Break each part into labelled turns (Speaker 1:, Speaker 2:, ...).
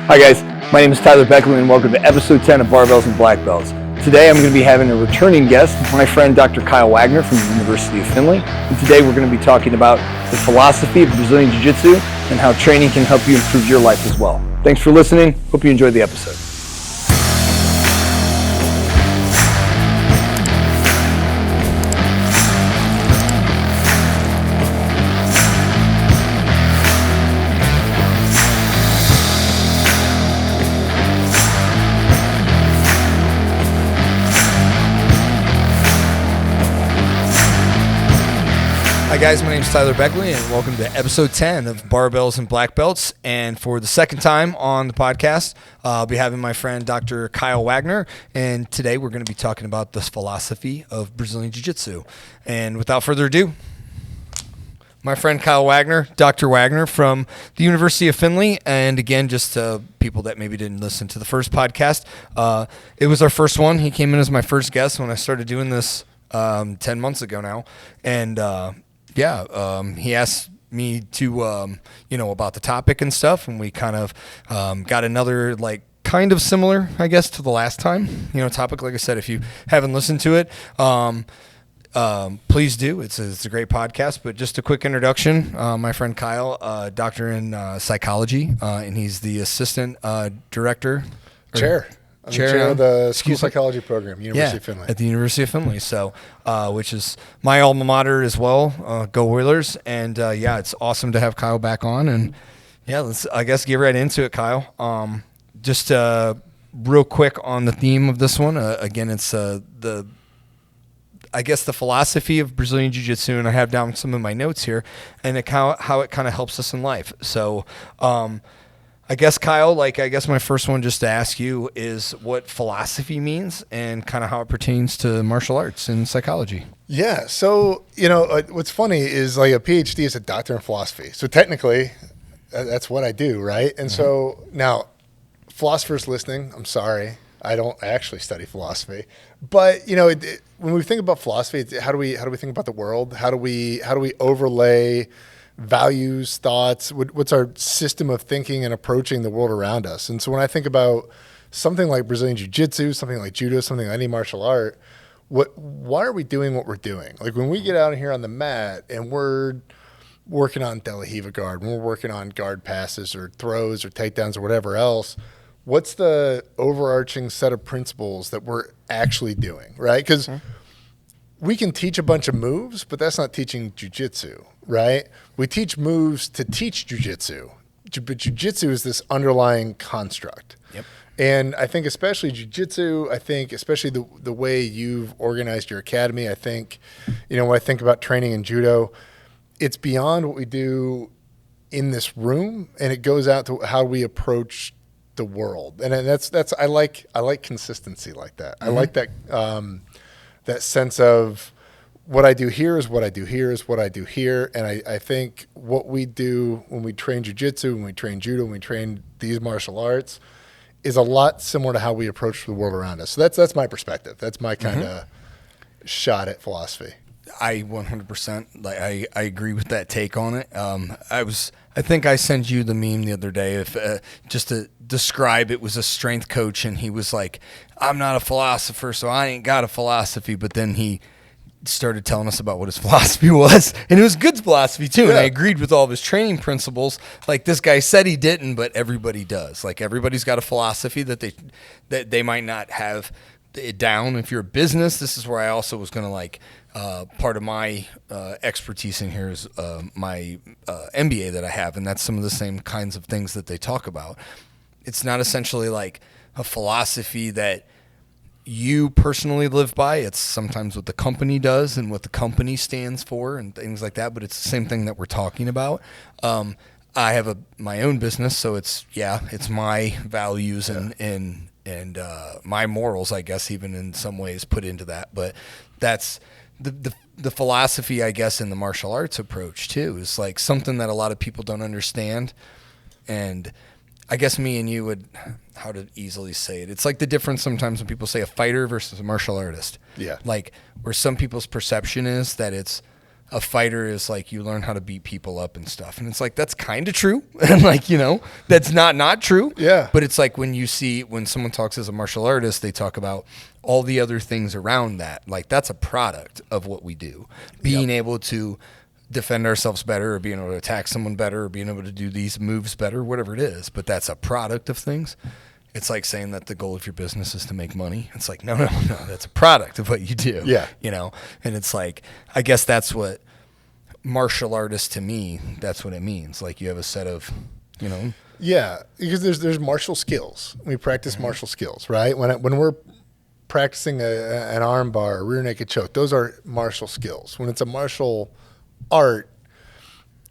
Speaker 1: Hi guys, my name is Tyler Beckley and welcome to episode 10 of Barbells and Black Belts. Today I'm going to be having a returning guest, my friend Dr. Kyle Wagner from the University of Findlay. And today we're going to be talking about the philosophy of Brazilian Jiu-Jitsu and how training can help you improve your life as well. Thanks for listening. Hope you enjoyed the episode.
Speaker 2: Hi guys, my name is Tyler Beckley and welcome to episode 10 of Barbells and Black Belts. And for the second time on the podcast, I'll be having my friend Dr. Kyle Wagner. And today we're going to be talking about the philosophy of Brazilian Jiu-Jitsu. And without further ado, my friend Kyle Wagner, Dr. Wagner from the University of Findlay. And again, just people that maybe didn't listen to the first podcast, it was our first one. He came in as my first guest when I started doing this 10 months ago now. And he asked me to, about the topic and stuff, and we kind of got another, kind of similar, I guess, to the last time, topic. Like I said, if you haven't listened to it, please do. It's a great podcast, but just a quick introduction. My friend Kyle, doctor in psychology, and he's the assistant director.
Speaker 3: Chair of the school psychology program, University of Findlay.
Speaker 2: At the University of Findlay, so which is my alma mater as well. Go Oilers! And it's awesome to have Kyle back on. And let's get right into it, Kyle. Just real quick on the theme of this one. Again, it's the philosophy of Brazilian Jiu-Jitsu, and I have down some of my notes here, and how it kind of helps us in life. So. I guess, Kyle, my first one just to ask you is what philosophy means and kind of how it pertains to martial arts and psychology.
Speaker 3: Yeah. So, what's funny is a PhD is a doctor in philosophy. So technically that's what I do. Right. And so now philosophers listening, I'm sorry, I don't actually study philosophy, but when we think about philosophy, how do we think about the world? How do we overlay values, thoughts, what's our system of thinking and approaching the world around us? And so when I think about something like Brazilian Jiu-Jitsu, something like judo, something like any martial art, why are we doing what we're doing? Like when we get out here on the mat and we're working on De La Riva guard, when we're working on guard passes or throws or takedowns or whatever else, what's the overarching set of principles that we're actually doing, right? Because we can teach a bunch of moves, but that's not teaching jiu-jitsu, right? We teach moves to teach jiu-jitsu, but jiu-jitsu is this underlying construct.
Speaker 2: Yep.
Speaker 3: And I think especially jiu-jitsu, especially the way you've organized your academy, I think, when I think about training in judo, it's beyond what we do in this room, and it goes out to how we approach the world. And that's I like consistency like that. I like that that sense of what I do here is what I do here is what I do here. And I think what we do when we train jiu-jitsu, when we train judo, when we train these martial arts is a lot similar to how we approach the world around us. So that's my perspective. That's my kind of shot at philosophy.
Speaker 2: I 100% I agree with that take on it. I think I sent you the meme the other day if just to describe it was a strength coach and he was like, I'm not a philosopher, so I ain't got a philosophy. But then he started telling us about what his philosophy was, and it was good philosophy too. Yeah. And I agreed with all of his training principles. Like this guy said he didn't, but everybody does. Like everybody's got a philosophy that they might not have it down. If you're a business, this is where I also was going to part of my expertise in here is my MBA that I have, and that's some of the same kinds of things that they talk about. It's not essentially like a philosophy that you personally live by. It's sometimes what the company does and what the company stands for and things like that, but it's the same thing that we're talking about. I have my own business, so it's my values and my morals, I guess, even in some ways put into that. But that's the philosophy, I guess, in the martial arts approach too, is like something that a lot of people don't understand. And I guess me and you would, how to easily say it. It's like the difference sometimes when people say a fighter versus a martial artist.
Speaker 3: Yeah.
Speaker 2: Like where some people's perception is that it's a fighter is like you learn how to beat people up and stuff. And it's like, that's kind of true. And like, that's not true.
Speaker 3: Yeah.
Speaker 2: But it's like when someone talks as a martial artist, they talk about all the other things around that. Like that's a product of what we do. Being able to defend ourselves better, or being able to attack someone better, or being able to do these moves better, whatever it is. But that's a product of things. It's like saying that the goal of your business is to make money. It's like, no, that's a product of what you do.
Speaker 3: Yeah.
Speaker 2: And it's like, I guess that's what martial artist to me, that's what it means. Like you have a set of,
Speaker 3: Yeah, because there's martial skills. We practice martial skills, right? When we're practicing an arm bar, a rear naked choke, those are martial skills. When it's a martial art,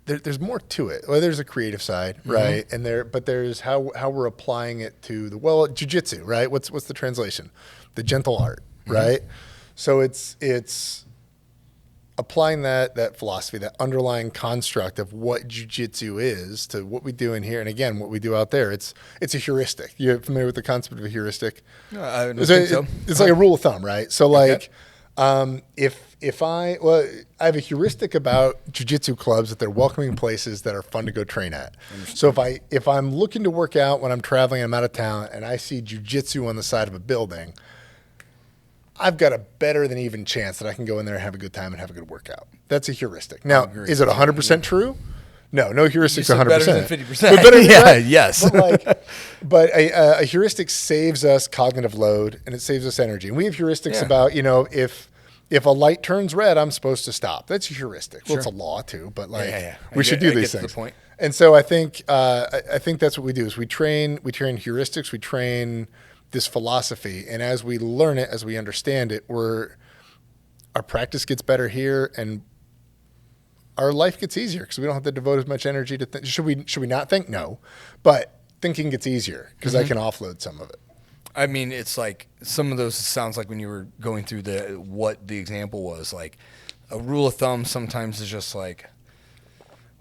Speaker 3: there's more to it. Well, there's a creative side, right? And but there's how we're applying it to jiu-jitsu, right? What's the translation? The gentle art, right? So it's applying that philosophy, that underlying construct of what jiu-jitsu is to what we do in here, and again, what we do out there. It's a heuristic. You're familiar with the concept of a heuristic?
Speaker 2: No, I don't think so.
Speaker 3: It's like a rule of thumb, right? So like, if I have a heuristic about jiu-jitsu clubs that they're welcoming places that are fun to go train at. So if I'm looking to work out when I'm traveling, I'm out of town, and I see jiu-jitsu on the side of a building, I've got a better than even chance that I can go in there and have a good time and have a good workout. That's a heuristic. Now, is it 100% true? No heuristics 100%.
Speaker 2: Better than 50%.
Speaker 3: But better than that.
Speaker 2: Yes.
Speaker 3: But a heuristic saves us cognitive load and it saves us energy. And we have heuristics about, if a light turns red, I'm supposed to stop. That's a heuristic. Well, it's a law too, but we should do these things.
Speaker 2: The point.
Speaker 3: And so I think that's what we do is we train heuristics, we train this philosophy, and as we learn it, as we understand it, our practice gets better here, and our life gets easier because we don't have to devote as much energy to think. Should we not think? No, but thinking gets easier because I can offload some of it.
Speaker 2: I mean, it's like some of those sounds like when you were going through what the example was, like a rule of thumb sometimes is just like,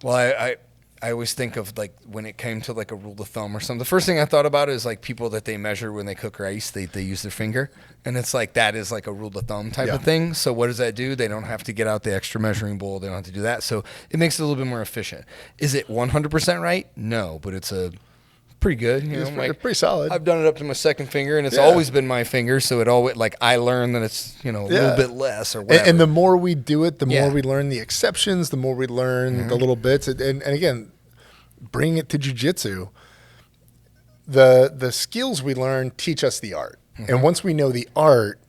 Speaker 2: well, I always think of like when it came to like a rule of thumb or something. The first thing I thought about is like people that they measure when they cook rice, they use their finger. And it's like that is like a rule of thumb type of thing. So what does that do? They don't have to get out the extra measuring bowl. They don't have to do that. So it makes it a little bit more efficient. Is it 100% right? No, but it's pretty good.
Speaker 3: It's pretty solid.
Speaker 2: I've done it up to my second finger, and it's always been my finger. So it always like I learn that it's a little bit less or whatever.
Speaker 3: And the more we do it, the more we learn the exceptions. The more we learn the little bits. And again, bring it to jiu-jitsu. The skills we learn teach us the art, and once we know the art,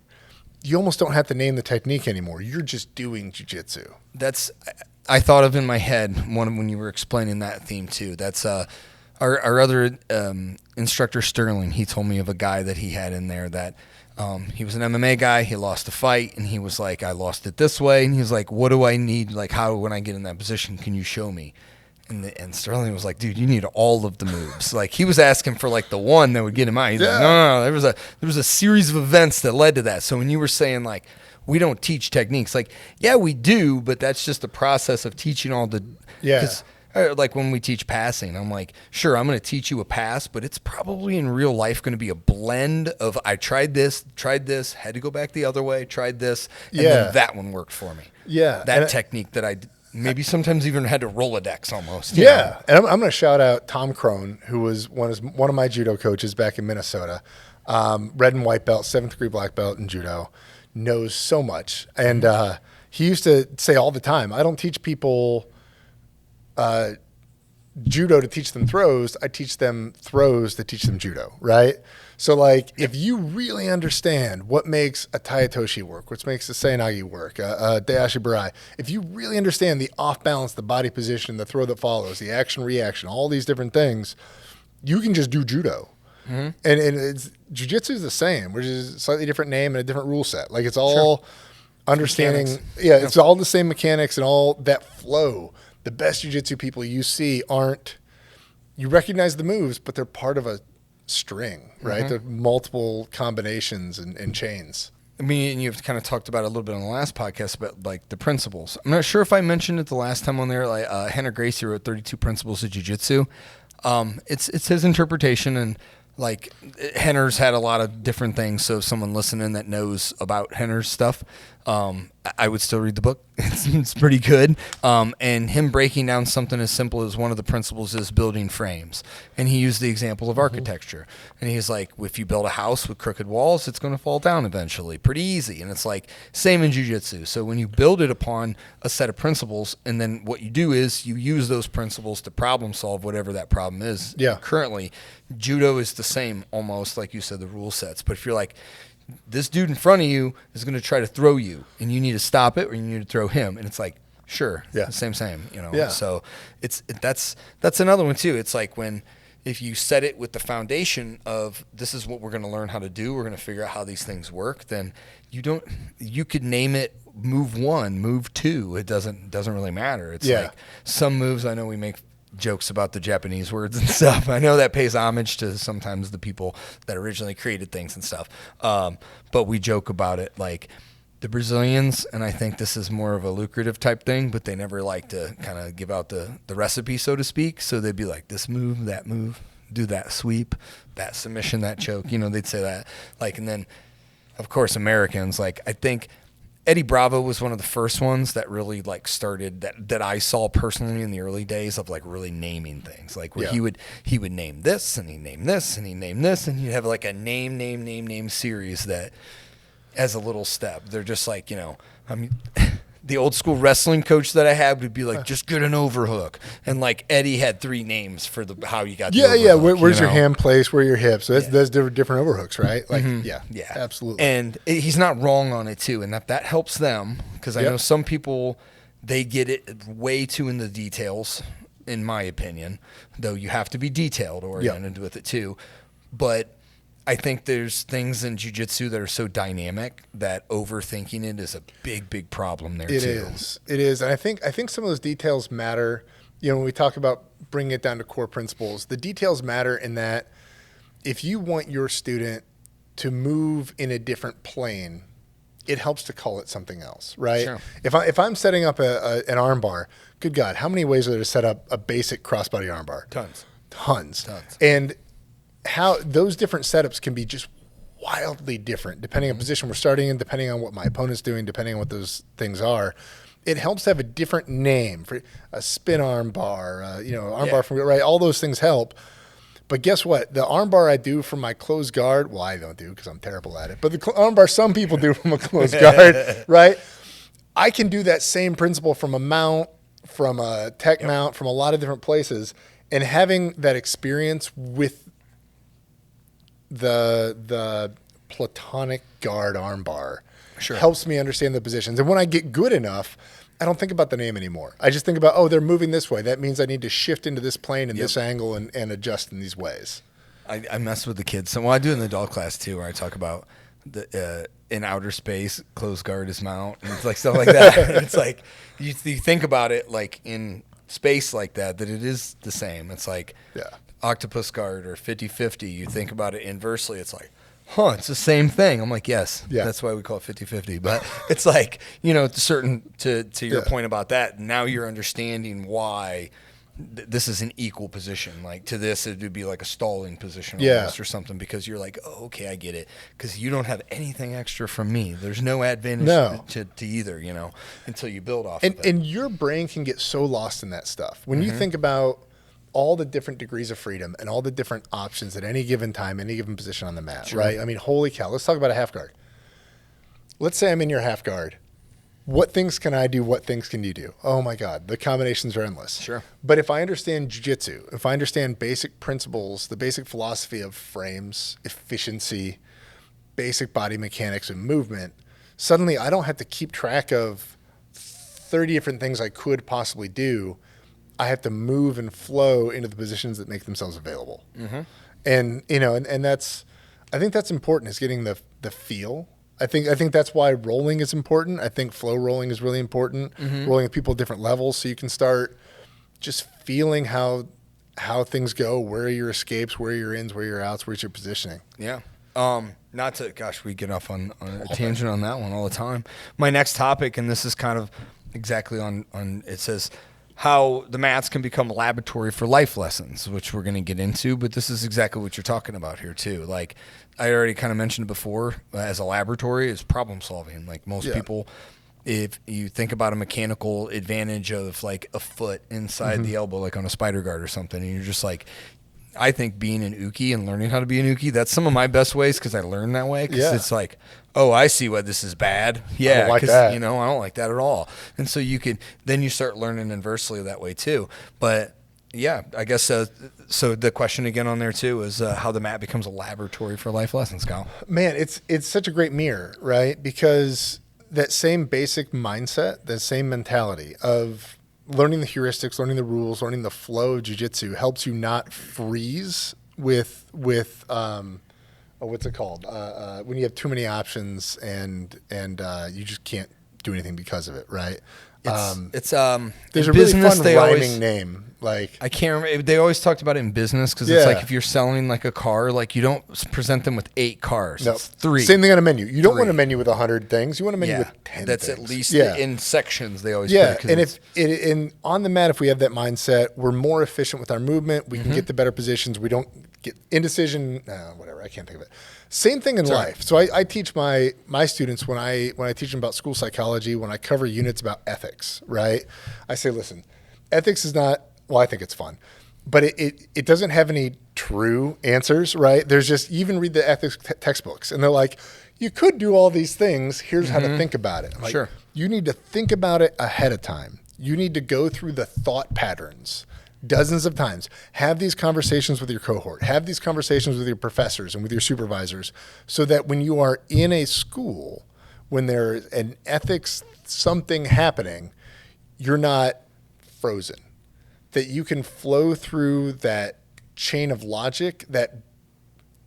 Speaker 3: you almost don't have to name the technique anymore. You're just doing jiu-jitsu. I thought of in my head when you were explaining that theme too. That's Our other instructor, Sterling, he told me of a guy that he had in there that he was an MMA guy. He lost a fight, and he was like, I lost it this way. And he was like, what do I need? Like, how, when I get in that position, can you show me? And Sterling was like, dude, you need all of the moves. Like, he was asking for, like, the one that would get him out. He's like, no. There was a series of events that led to that. So when you were saying, like, we don't teach techniques, like, yeah, we do, but that's just the process of teaching all the – like when we teach passing, I'm like, sure, I'm going to teach you a pass, but it's probably in real life going to be a blend of I tried this, had to go back the other way, tried this, and then that one worked for me. Yeah.
Speaker 2: That technique that I maybe sometimes even had to Rolodex almost.
Speaker 3: Yeah. And I'm going to shout out Tom Crone, who was one of my judo coaches back in Minnesota. Red and white belt, 7th degree black belt in judo, knows so much. And he used to say all the time, I don't teach people judo to teach them throws. I teach them throws to teach them judo, right? So like if you really understand what makes a Tayatoshi work, what makes a Seoinage work, a Dayashi Barai, if you really understand the off balance, the body position, the throw that follows, the action reaction, all these different things, you can just do judo. And it's jiu-jitsu is the same, which is a slightly different name and a different rule set. Like it's all understanding. Mechanics. It's all the same mechanics and all that flow. The best jiu-jitsu people you see you recognize the moves, but they're part of a string, right? They're multiple combinations and chains.
Speaker 2: I mean, and you've kind of talked about it a little bit on the last podcast about like the principles. I'm not sure if I mentioned it the last time on there. Like Henner Gracie wrote 32 Principles of Jiu-Jitsu. It's his interpretation, and like Henner's had a lot of different things. So if someone listening that knows about Henner's stuff, I would still read the book. It's pretty good. And him breaking down something as simple as one of the principles is building frames. And he used the example of architecture. And he's like, if you build a house with crooked walls, it's going to fall down eventually. Pretty easy. And it's like, same in jiu-jitsu. So when you build it upon a set of principles, and then what you do is you use those principles to problem solve whatever that problem is.
Speaker 3: Yeah.
Speaker 2: Currently, judo is the same almost, like you said, the rule sets. But if you're like, this dude in front of you is going to try to throw you, and you need to stop it, or you need to throw him. And it's like, sure,
Speaker 3: yeah,
Speaker 2: same,
Speaker 3: Yeah.
Speaker 2: So that's another one too. It's like if you set it with the foundation of this is what we're going to learn how to do, we're going to figure out how these things work. Then you could name it move 1, move 2. It doesn't really matter. It's like some moves. I know we make jokes about the Japanese words and stuff. I know that pays homage to sometimes the people that originally created things and stuff. But we joke about it like the Brazilians, and I think this is more of a lucrative type thing, but they never like to kind of give out the recipe, so to speak. So they'd be like, this move, that move, do that sweep, that submission, that choke. They'd say that. Like, and then, of course, Americans, like, I think Eddie Bravo was one of the first ones that really like started that I saw personally in the early days of like really naming things, like where he would name this and he named this and he named this, and he'd have like a name series that as a little step. They're just like, the old school wrestling coach that I had would be like, just get an overhook. And like Eddie had 3 names for how you got the overhook.
Speaker 3: Yeah. Where's your hand placed? Where are your hips? So that's different overhooks, right? Like, yeah, absolutely.
Speaker 2: And he's not wrong on it too. And that helps them, because I know some people, they get it way too in the details, in my opinion, though you have to be detailed oriented with it too. But I think there's things in jiu-jitsu that are so dynamic that overthinking it is a big problem there too.
Speaker 3: It is. And I think some of those details matter. When we talk about bringing it down to core principles, the details matter in that if you want your student to move in a different plane, it helps to call it something else, right?
Speaker 2: Sure.
Speaker 3: If I'm setting up an arm bar, good God, how many ways are there to set up a basic crossbody arm bar? Tons. And how those different setups can be just wildly different depending on position we're starting in, depending on what my opponent's doing, depending on what those things are. It helps to have a different name for a spin arm bar, arm bar from right. All those things help. But guess what? The arm bar I do from my closed guard, well, I don't do because I'm terrible at it. But the arm bar some people do from a closed guard, right? I can do that same principle from a mount, from a tech mount, from a lot of different places, and having that experience with the platonic guard armbar helps me understand the positions. And when I get good enough, I don't think about the name anymore. I just think about, they're moving this way. That means I need to shift into this plane and this angle and adjust in these ways.
Speaker 2: I mess with the kids. So I do it in the adult class too, where I talk about the in outer space, closed guard is mount, and it's like stuff like that. It's like you think about it like in space like that it is the same. It's like octopus guard or 50-50. You think about it inversely, it's like, it's the same thing. I'm like, yes, that's why we call it 50-50. But it's like, to your point about that, now you're understanding why this is an equal position. Like to this, it would be like a stalling position almost or something, because you're like, okay, I get it. Because you don't have anything extra from me. There's no advantage to either, until you build off of it.
Speaker 3: And your brain can get so lost in that stuff. When you think about all the different degrees of freedom and all the different options at any given time, any given position on the mat, right? I mean, holy cow. Let's talk about a half guard. Let's say I'm in your half guard. What things can I do? What things can you do? Oh my God, the combinations are endless.
Speaker 2: Sure.
Speaker 3: But if I understand jiu-jitsu, if I understand basic principles, the basic philosophy of frames, efficiency, basic body mechanics and movement, suddenly I don't have to keep track of 30 different things I could possibly do. I have to move and flow into the positions that make themselves available. And, and that's, I think that's important, is getting the feel. I think that's why rolling is important. I think flow rolling is really important. Rolling with people at different levels, so you can start just feeling how things go, where are your escapes, where are your ins, where are your outs, where's your positioning.
Speaker 2: Yeah. Not to, we get off on a tangent on that one all the time. My next topic, and this is kind of exactly on it says, how the mats can become a laboratory for life lessons, which we're going to get into, but this is exactly what you're talking about here too. Like I already kind of mentioned before, as a laboratory is problem solving. Like most people, if you think about a mechanical advantage of like a foot inside the elbow, like on a spider guard or something, and you're just like, I think being an uke and learning how to be an uke, that's some of my best ways because I learned that way. Because it's like, oh, I see why this is bad. Yeah,
Speaker 3: I don't like that.
Speaker 2: I don't like that at all. And so then you start learning inversely that way too. But yeah, I guess so. The question again on there too is how the mat becomes a laboratory for life lessons, Kyle.
Speaker 3: Man, it's such a great mirror, right? Because that same basic mindset, that same mentality of learning the heuristics, learning the rules, learning the flow of jiu-jitsu helps you not freeze with what's it called? When you have too many options and you just can't do anything because of it, right?
Speaker 2: There's
Speaker 3: a really fun rhyming name. Like
Speaker 2: I can't remember. They always talked about it in business because it's like if you're selling like a car, like you don't present them with 8 cars.
Speaker 3: No.
Speaker 2: It's 3.
Speaker 3: Same thing on a menu. You don't want a menu with 100 things. You want a menu with 10
Speaker 2: that's
Speaker 3: things.
Speaker 2: at least in sections. They always put it,
Speaker 3: and on the mat, if we have that mindset, we're more efficient with our movement. We can get to better positions. We don't get indecision. Whatever. I can't think of it. Same thing in life. So I teach my students when I teach them about school psychology, when I cover units about ethics, right? I say, listen, ethics is not. Well, I think it's fun, but it doesn't have any true answers, right? There's just, you even read the ethics textbooks and they're like, you could do all these things. Here's how to think about it. Like, you need to think about it ahead of time. You need to go through the thought patterns dozens of times. Have these conversations with your cohort. Have these conversations with your professors and with your supervisors so that when you are in a school, when there's an ethics something happening, you're not frozen. That you can flow through that chain of logic, that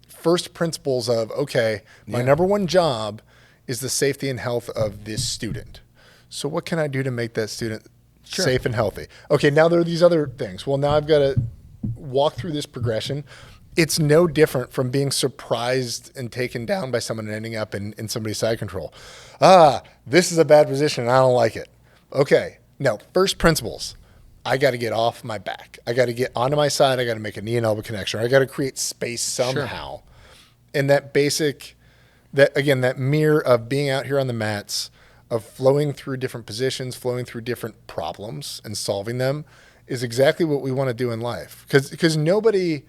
Speaker 3: first principles of, okay, my number one job is the safety and health of this student. So what can I do to make that student safe and healthy? Okay, now there are these other things. Well, now I've got to walk through this progression. It's no different from being surprised and taken down by someone and ending up in somebody's side control. This is a bad position and I don't like it. Okay, now first principles. I got to get off my back. I got to get onto my side. I got to make a knee and elbow connection. I got to create space somehow. And that basic, that mirror of being out here on the mats, of flowing through different positions, flowing through different problems and solving them is exactly what we want to do in life. Because nobody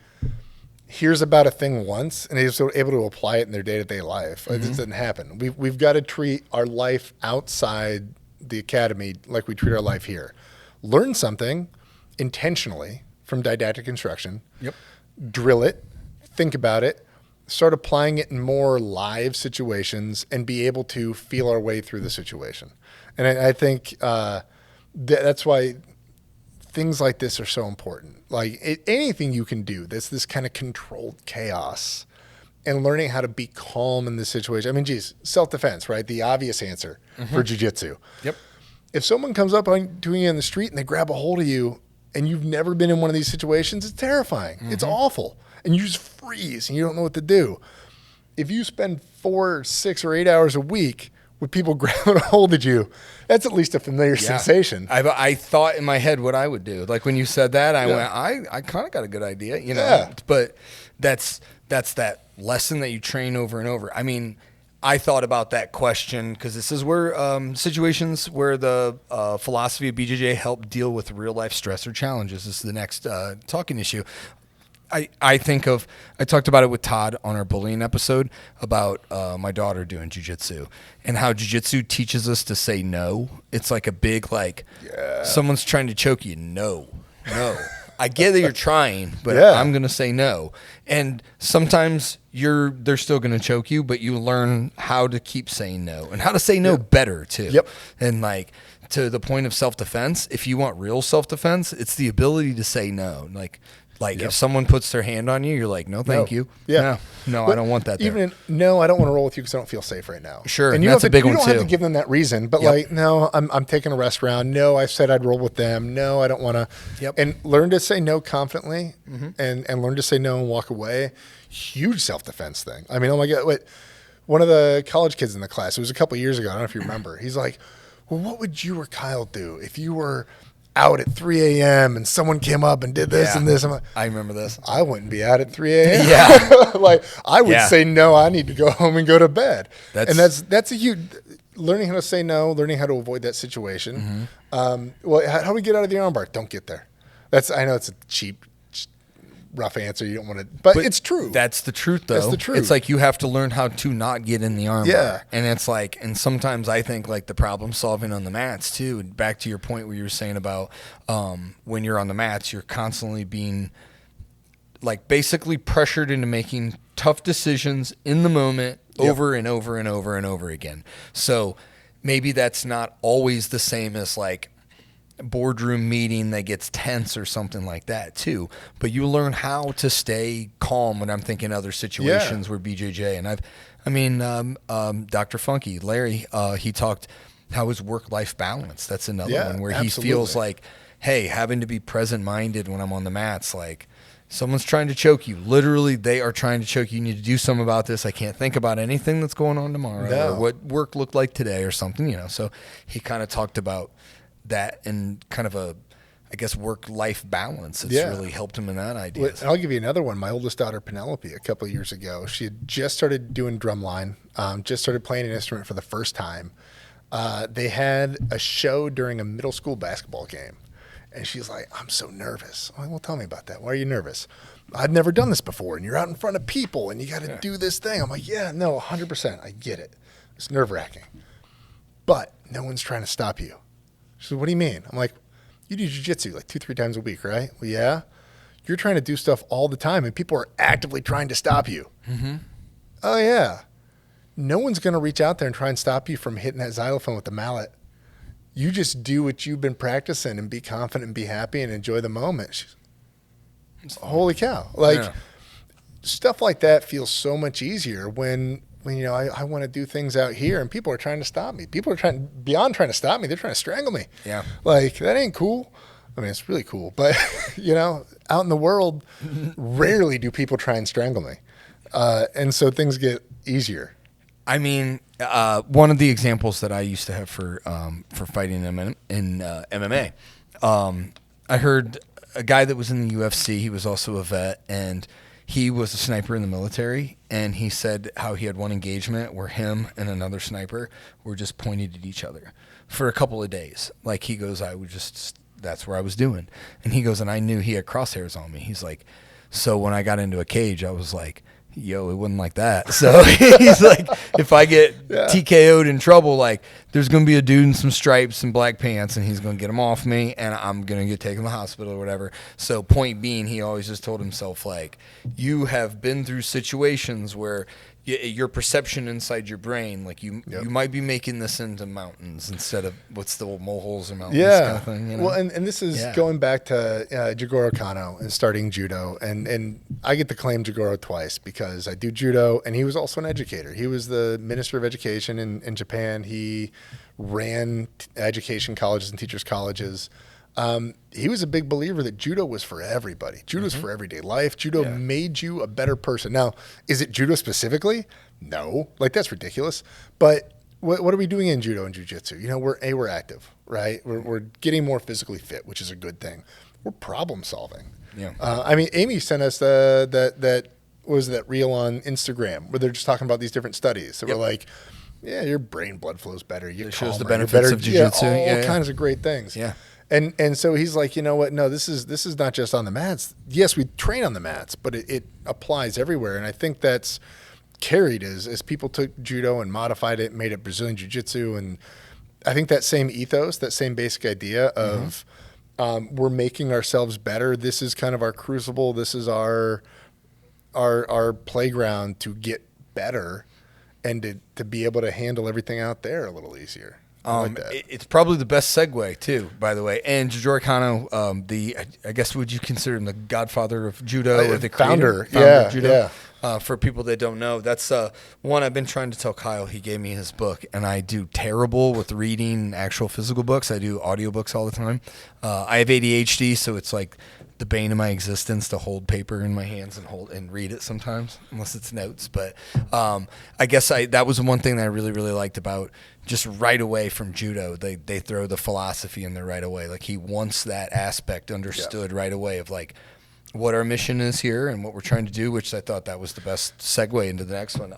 Speaker 3: hears about a thing once and is able to apply it in their day-to-day life. It just doesn't happen. We've got to treat our life outside the academy like we treat our life here. Learn something intentionally from didactic instruction, drill it, think about it, start applying it in more live situations and be able to feel our way through the situation. And I think that's why things like this are so important. Like anything you can do that's this kind of controlled chaos and learning how to be calm in this situation. I mean, geez, self-defense, right? The obvious answer for jiu-jitsu. If someone comes up on doing you in the street and they grab a hold of you and you've never been in one of these situations, it's terrifying. It's awful. And you just freeze and you don't know what to do. If you spend 4, 6, or 8 hours a week with people grabbing a hold of you, that's at least a familiar sensation.
Speaker 2: I thought in my head what I would do. Like when you said that, I went, I kind of got a good idea, you know. But that's that lesson that you train over and over. I mean, I thought about that question because this is where situations where the philosophy of BJJ help deal with real life stress or challenges. This is the next talking issue. I talked about it with Todd on our bullying episode about my daughter doing jiu-jitsu and how jiu-jitsu teaches us to say no. It's like a big, someone's trying to choke you. No. I get that you're trying, but I'm going to say no. And sometimes they're still going to choke you, but you learn how to keep saying no and how to say no better too. And to the point of self-defense, if you want real self-defense, it's the ability to say no. Like if someone puts their hand on you, you're like, no, thank you. No, I don't want that.
Speaker 3: Even no, I don't want to roll with you because I don't feel safe right now.
Speaker 2: Sure,
Speaker 3: and
Speaker 2: that's a big one too.
Speaker 3: You don't have to give them that reason, but no, I'm taking a rest round. No, I said I'd roll with them. No, I don't want to. And learn to say no confidently, and learn to say no and walk away. Huge self-defense thing. I mean, oh my God, one of the college kids in the class, it was a couple of years ago. I don't know if you remember. He's like, well, what would you or Kyle do if you were out at 3 a.m. and someone came up and did this and this. I'm like,
Speaker 2: I remember this.
Speaker 3: I wouldn't be out at 3 a.m.
Speaker 2: Yeah.
Speaker 3: Like I would say, no, I need to go home and go to bed. That's a huge, learning how to say no, learning how to avoid that situation. Well, how do we get out of the armbar? Don't get there. I know it's a cheap, rough answer. You don't want to, but it's true.
Speaker 2: That's the truth, though.
Speaker 3: That's the truth.
Speaker 2: It's like you have to learn how to not get in the armbar.
Speaker 3: Yeah.
Speaker 2: And it's like, and sometimes I think like the problem solving on the mats too. And back to your point where you were saying about when you're on the mats, you're constantly being like basically pressured into making tough decisions in the moment over and over and over and over again. So maybe that's not always the same as like boardroom meeting that gets tense or something like that too, but you learn how to stay calm when I'm thinking other situations where BJJ and Dr. Funky Larry, he talked how his work-life balance, that's another one where he feels like, hey, having to be present-minded when I'm on the mats, like someone's trying to choke you, literally they are trying to choke you, you need to do something about this, I can't think about anything that's going on tomorrow or what work looked like today or something, so he kind of talked about that and kind of a, I guess, work-life balance. It's really helped him in that idea.
Speaker 3: Well, I'll give you another one. My oldest daughter, Penelope, a couple of years ago, she had just started doing drumline, just started playing an instrument for the first time. They had a show during a middle school basketball game, and she's like, I'm so nervous. I'm like, well, tell me about that. Why are you nervous? I've never done this before, and you're out in front of people, and you got to do this thing. I'm like, yeah, no, 100%. I get it. It's nerve-wracking. But no one's trying to stop you. She said, what do you mean? I'm like, you do jiu-jitsu like 2-3 times a week, right? Well, yeah. You're trying to do stuff all the time, and people are actively trying to stop you. Oh, yeah. No one's going to reach out there and try and stop you from hitting that xylophone with the mallet. You just do what you've been practicing and be confident and be happy and enjoy the moment. Holy cow. Like, stuff like that feels so much easier when I want to do things out here and people are trying to stop me. People are beyond trying to stop me, they're trying to strangle me. Yeah. Like, that ain't cool. I mean, it's really cool, but out in the world, rarely do people try and strangle me. And so things get easier.
Speaker 2: I mean, one of the examples that I used to have for fighting in MMA, I heard a guy that was in the UFC, he was also a vet, and he was a sniper in the military, and he said how he had one engagement where him and another sniper were just pointed at each other for a couple of days. Like, he goes, that's where I was doing. And he goes, and I knew he had crosshairs on me. He's like, so when I got into a cage, I was like, yo, it wasn't like that. So he's like, if I get TKO'd in trouble, like, there's going to be a dude in some stripes and black pants, and he's going to get them off me, and I'm going to get taken to the hospital or whatever. So point being, he always just told himself, like, you have been through situations where your perception inside your brain, like you might be making this into mountains instead of what's the old molehills or mountains kind of thing.
Speaker 3: Well, and this is going back to Jigoro Kano and starting judo, and I get to claim Jigoro twice because I do judo, and he was also an educator. He was the minister of education in Japan. He ran education colleges and teachers colleges. He was a big believer that judo was for everybody. Judo's for everyday life. Judo made you a better person. Now, is it judo specifically? No. Like, that's ridiculous. But what are we doing in judo and jiu-jitsu? We're active, right? We're getting more physically fit, which is a good thing. We're problem solving. Yeah. Amy sent us that reel on Instagram where they're just talking about these different studies. So we're like, yeah, your brain blood flows better. It shows the benefits of jiu-jitsu. All kinds of great things. Yeah. And so he's like, you know what? No, this is not just on the mats. Yes, we train on the mats, but it applies everywhere. And I think that's carried as people took judo and modified it, made it Brazilian Jiu-Jitsu. And I think that same ethos, that same basic idea of we're making ourselves better. This is kind of our crucible. This is our playground to get better and to be able to handle everything out there a little easier.
Speaker 2: It's probably the best segue too, by the way. And Jigoro Kano, I guess, would you consider him the godfather of judo or the
Speaker 3: founder
Speaker 2: of judo? For people that don't know, that's one I've been trying to tell Kyle. He gave me his book, and I do terrible with reading actual physical books. I do audiobooks all the time. I have ADHD, so it's like the bane of my existence to hold paper in my hands and read it sometimes, unless it's notes. But I guess that was one thing that I really, really liked about just right away from judo. They throw the philosophy in there right away. Like, he wants that aspect understood right away of like what our mission is here and what we're trying to do, which I thought that was the best segue into the next one.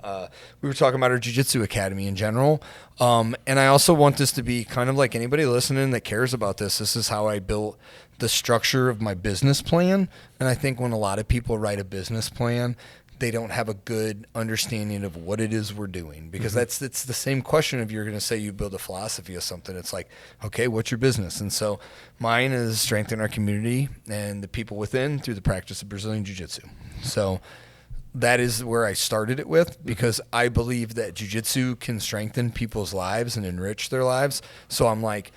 Speaker 2: We were talking about our Jiu-Jitsu Academy in general. And I also want this to be kind of like anybody listening that cares about this. This is how I built the structure of my business plan. And I think when a lot of people write a business plan, they don't have a good understanding of what it is we're doing, because it's the same question if you're going to say you build a philosophy of something. It's like, okay, what's your business? And so mine is strengthen our community and the people within through the practice of Brazilian Jiu-Jitsu. So that is where I started it with, because I believe that Jiu-Jitsu can strengthen people's lives and enrich their lives. So I'm like,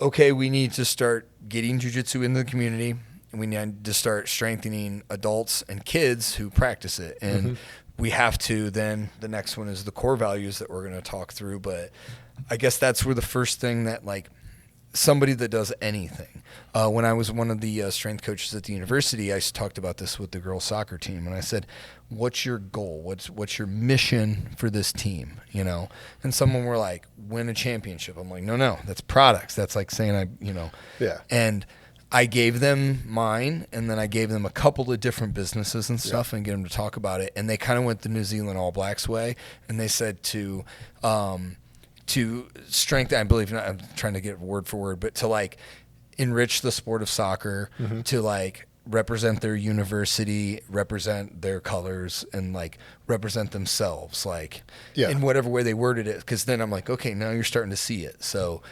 Speaker 2: okay, we need to start getting Jiu-Jitsu in the community, and we need to start strengthening adults and kids who practice it. And we have to, then the next one is the core values that we're going to talk through. But I guess that's where the first thing that, like, somebody that does anything. When I was one of the strength coaches at the university, I talked about this with the girls soccer team, and I said, what's your goal? What's your mission for this team? You know? And someone were like, win a championship. I'm like, no, that's products. That's like saying and I gave them mine, and then I gave them a couple of different businesses and stuff, and get them to talk about it. And they kind of went the New Zealand All Blacks way, and they said to strengthen, I believe, not, I'm trying to get word for word, but to like enrich the sport of soccer, to like represent their university, represent their colors, and like represent themselves, like in whatever way they worded it. Because then I'm like, okay, now you're starting to see it. So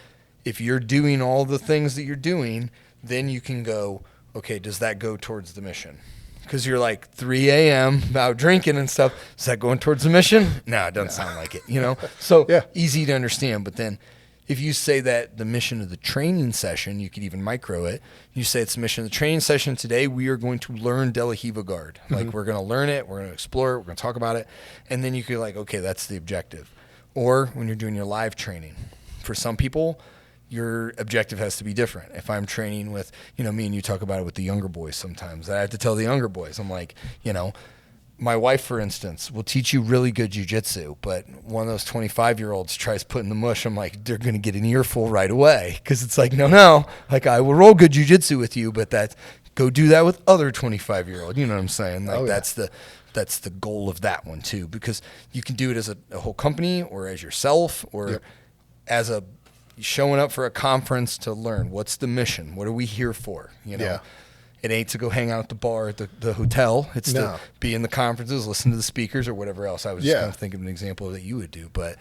Speaker 2: if you're doing all the things that you're doing, then you can go, okay, does that go towards the mission? Because you're like 3 a.m. out drinking and stuff. Is that going towards the mission? No, it doesn't sound like it, you know? So easy to understand. But then if you say that the mission of the training session, you could even micro it. You say it's the mission of the training session. Today we are going to learn De La Hiva guard. Like, we're going to learn it. We're going to explore it. We're going to talk about it. And then you could like, okay, that's the objective. Or when you're doing your live training, for some people, your objective has to be different. If I'm training with, me and you talk about it with the younger boys sometimes. I have to tell the younger boys, I'm like, my wife, for instance, will teach you really good jiu-jitsu, but one of those 25-year-olds tries putting the mush, I'm like, they're going to get an earful right away, because it's like, no, like, I will roll good jiu-jitsu with you, but go do that with other 25-year-old. You know what I'm saying? Like, that's the goal of that one too, because you can do it as a whole company, or as yourself, or as a showing up for a conference to learn. What's the mission? What are we here for? It ain't to go hang out at the bar at the hotel. It's to be in the conferences, listen to the speakers, or whatever else. I was just kind of thinking of an example that you would do. But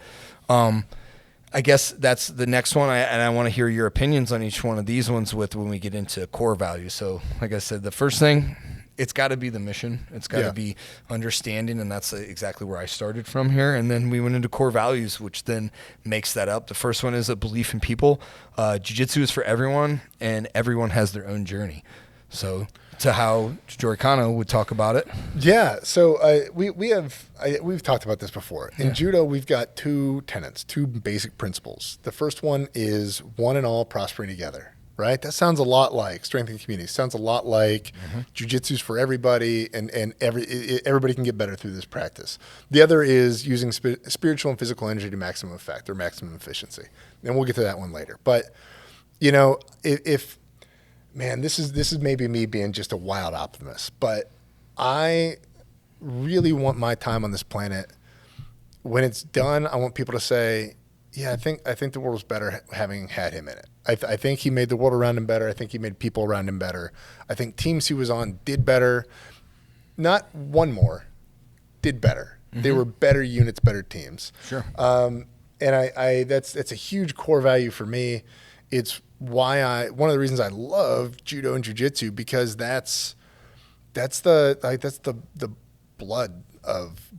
Speaker 2: I guess that's the next one. And I want to hear your opinions on each one of these ones when we get into core values. So like I said, the first thing, it's got to be the mission. It's got to be understanding, and that's exactly where I started from here. And then we went into core values, which then makes that up. The first one is a belief in people. Jiu-jitsu is for everyone, and everyone has their own journey. So to how Jorikano would talk about it.
Speaker 3: Yeah, so we've talked about this before. In judo, we've got two tenets, two basic principles. The first one is one and all prospering together. Right? That sounds a lot like strengthening community. Sounds a lot like jiu-jitsu's for everybody, and everybody can get better through this practice. The other is using spiritual and physical energy to maximum effect or maximum efficiency. And we'll get to that one later. But, if this is maybe me being just a wild optimist, but I really want my time on this planet, when it's done, I want people to say, yeah, I think the world was better having had him in it. I think he made the world around him better. I think he made people around him better. I think teams he was on did better. Not one more, did better. They were better units, better teams. Sure. And that's a huge core value for me. It's why one of the reasons I love judo and jiu-jitsu, because that's the blood of